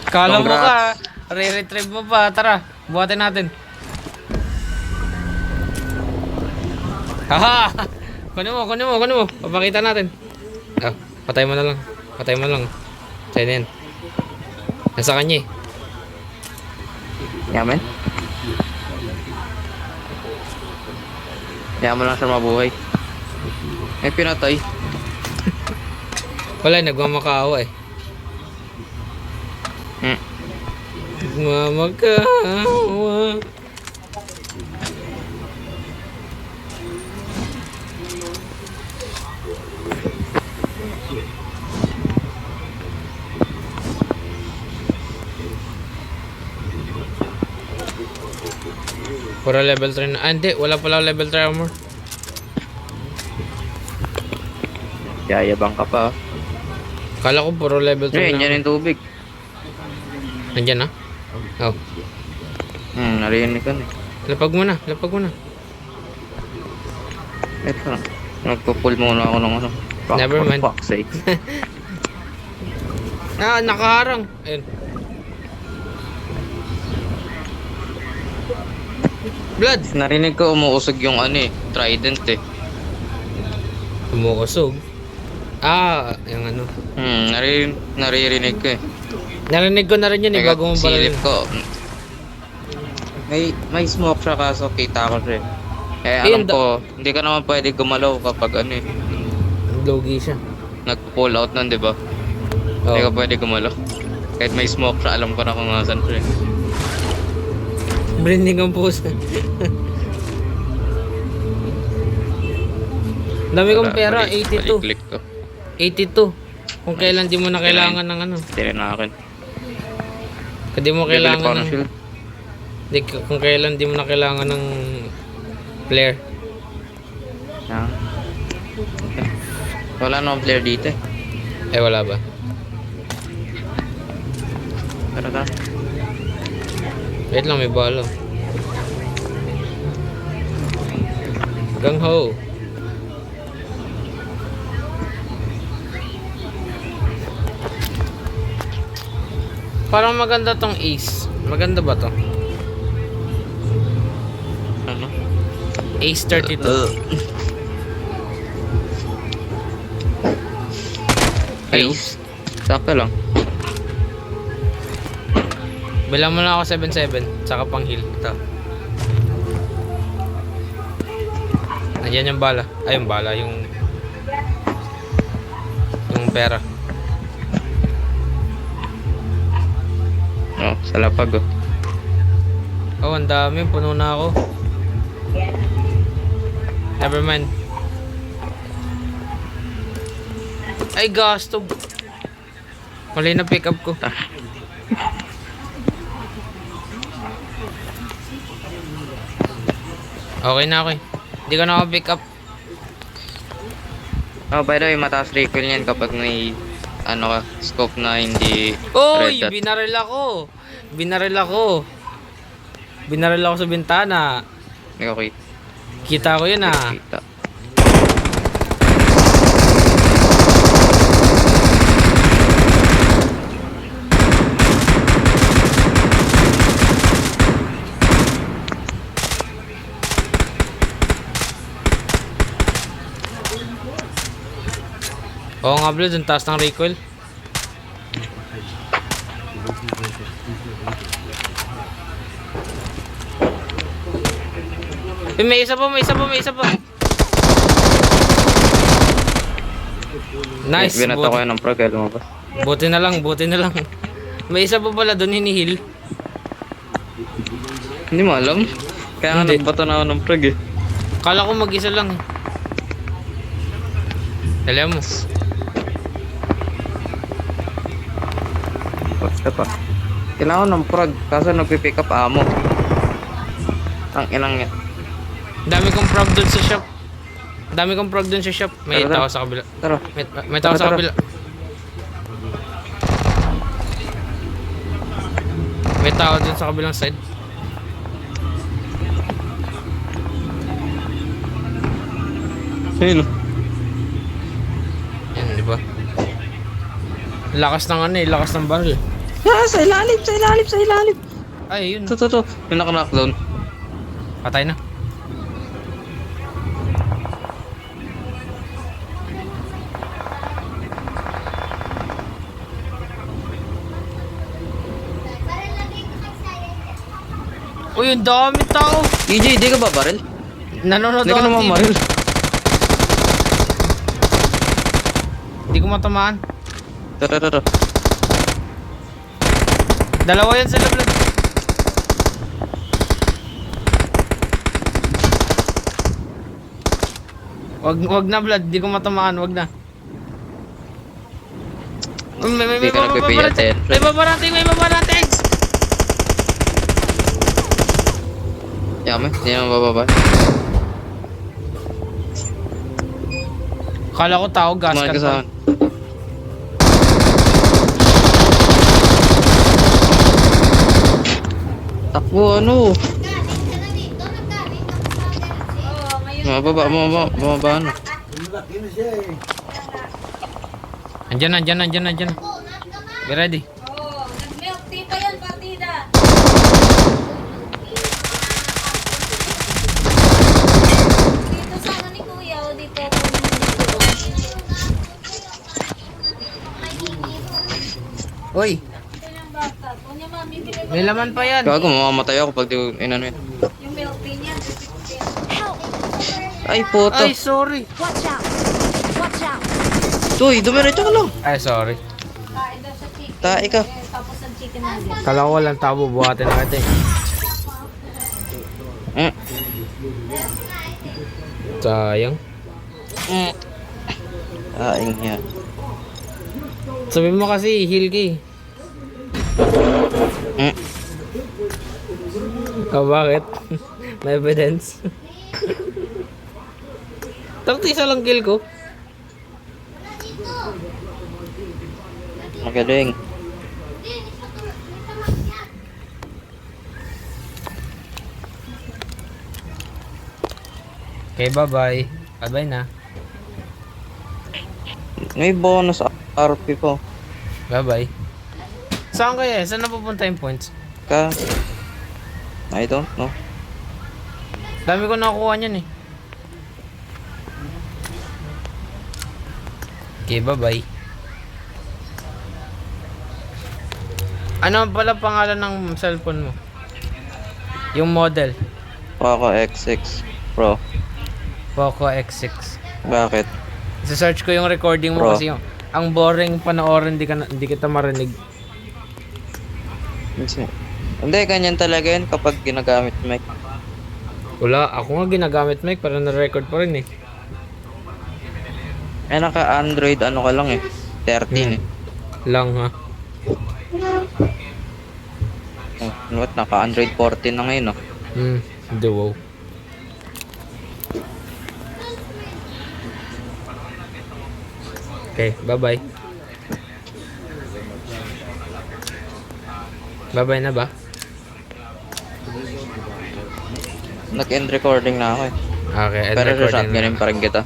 Kala mo ka, re-retrieve mo pa. Tara, buhatin natin. Haha! Kunin mo. Papakita natin. Ah, patay mo na lang. Sa'yo na yan. Nasa kanya eh. Yaman? Yaman lang siya mabuhay. May pinatay. Wala, nagmamakaawa eh. Nagmamakaawa. Puro level 3 na. Ah, hindi. Wala pala level 3 armor. Yayabang ka pa. Kala ko puro level 3 Yan, na. yan yung tubig. Nandyan na? Oh. Narinig ka na. Lapag mo na. Ito na. Nagpo-pull muna ako ng Never mind. For fuck's sake. Ah, nakaharang. Ayun. Blood! Narinig ko umuusog yung trident eh. Umuusog. Ah, yung ano. Naririnig ko eh. Narinig ko na rin yun eh, bago mo Silip baralin. ko. May smoke siya kaso kita ko siya. Eh Ayun, alam ko, hindi ka naman pwede gumalaw kapag Logi siya. nag-pull out nun, di ba? Hindi ka pwede gumalaw. Kahit may smoke siya, alam ko na kung nasan siya. Branding ang pusa. Dami kong pera, 82. Click ko. 82. Kung kailan di mo na kailangan ng ano. Tira na akin. Kung di mo Bibili pa ako kailangan ng ng... shield. Kung kailan di mo na kailangan ng player. Ah. Okay. Wala namang player dito eh. Eh, wala ba? Tara. Wait lang, may balo. Gang ho. Parang maganda tong Ace. Maganda ba to? Ano? Ace 32. Ace. Sakto lang. Bilang mo lang ako 7-7. Saka pang heal. Ito. Ayan yung bala. Ay, yung bala. Yung pera. Oh, sa lapag oh. Oh, ang dami. Puno na ako. Never mind. Ay, gasto. Mali na pick up ko. Okay na ako eh. Hindi ko na ako pick up. Oh, by the way, mataas recoil yan kapag may scope na hindi Oy, red dot. binaril ako. Binaril ako sa bintana. Okay. Kita ko yun ah. Kita. Oo nga Blood, ang taas ng recoil. May isa pa. Nice. Binata ko yan ng prog, kaya lumabas. Buti na lang. May isa pa pala doon hinihil. Hindi mo alam. Kaya nga Hindi. nagbato na ako ng prog eh. Kala ko mag-isa lang eh. Alam mo. Basta pa. Kailangan ko ng prog, kaso nagpipick up ammo. Ang inang yan. Dami kong prog doon sa shop. May Tara, tao sa kabila. Tara. May tao sa Tara. kabila. May tao dun sa kabilang side. Sino? Yan, di ba? Lakas ng lakas ng barrel. Sa ilalim. Ay, yun. Ito. Yung naka-knockdown. Patay na. Uy, ang dami tao. EJ, di ka ba barrel? Nanonood Hindi ka ako naman ng TV. barrel. Hindi ko matamaan. Tara. Dalawa yan sila, Blood. Wag na, Blood. Di ko matamaan. Wag na. Di ka nagpipiyatin. May babarating. Yame, hindi naman bababa. Kala ko tao, gas Kumain ka ka. sa akin. Takbo, ano? Bumaba, ano? Lumaki na siya eh. Andyan. Be ready. Oo, nag-milk tea pa yan, partida. Dito sana ni Kuya, o dito ako. Uy, Ito yung bata. Kunya mami, bili mo may laman pa yan. Gago, mamamatay ako pag di ko inano yun. yung milk tea niya. 50. Ay, puto. Ay, sorry. Watch out! Watch out! Tuy, dumiretso ka lang. Ay, sorry. Kain daw sa chicken. Tae ka. Tapos ang chicken nugget. Kala ko walang tao, bubuhatin na kita eh. Sayang. Aing yan. Sabi mo kasi, heal ka eh. Oh, bakit? May evidence. Tapos isa lang kill ko. Magaling. Okay, bye-bye. Bye-bye na. May bonus RP po. Bye-bye. Saan kaya? Saan napupunta yung points? Ka. I don't know. Dami ko nakukuha niyan eh. Okay, bye-bye. Ano pala pangalan ng cellphone mo? Yung model. Poco X6 Pro. Poco X6. Bakit? Isa-search ko yung recording mo Bro. kasi yung ang boring panoorin, hindi kita marinig. Hindi, ganyan talaga yun kapag ginagamit mic. Wala, ako nga ginagamit mic para na-record pa rin eh. Eh, naka-Android ano ka lang eh. 13 eh. Lang ha. Oh, what? Naka-Android 14 na ngayon oh. Duo. Okay, bye-bye. Bye-bye na ba? Nag-end recording na ako eh. Okay, end Pero recording na. shotgunin pa rin kita.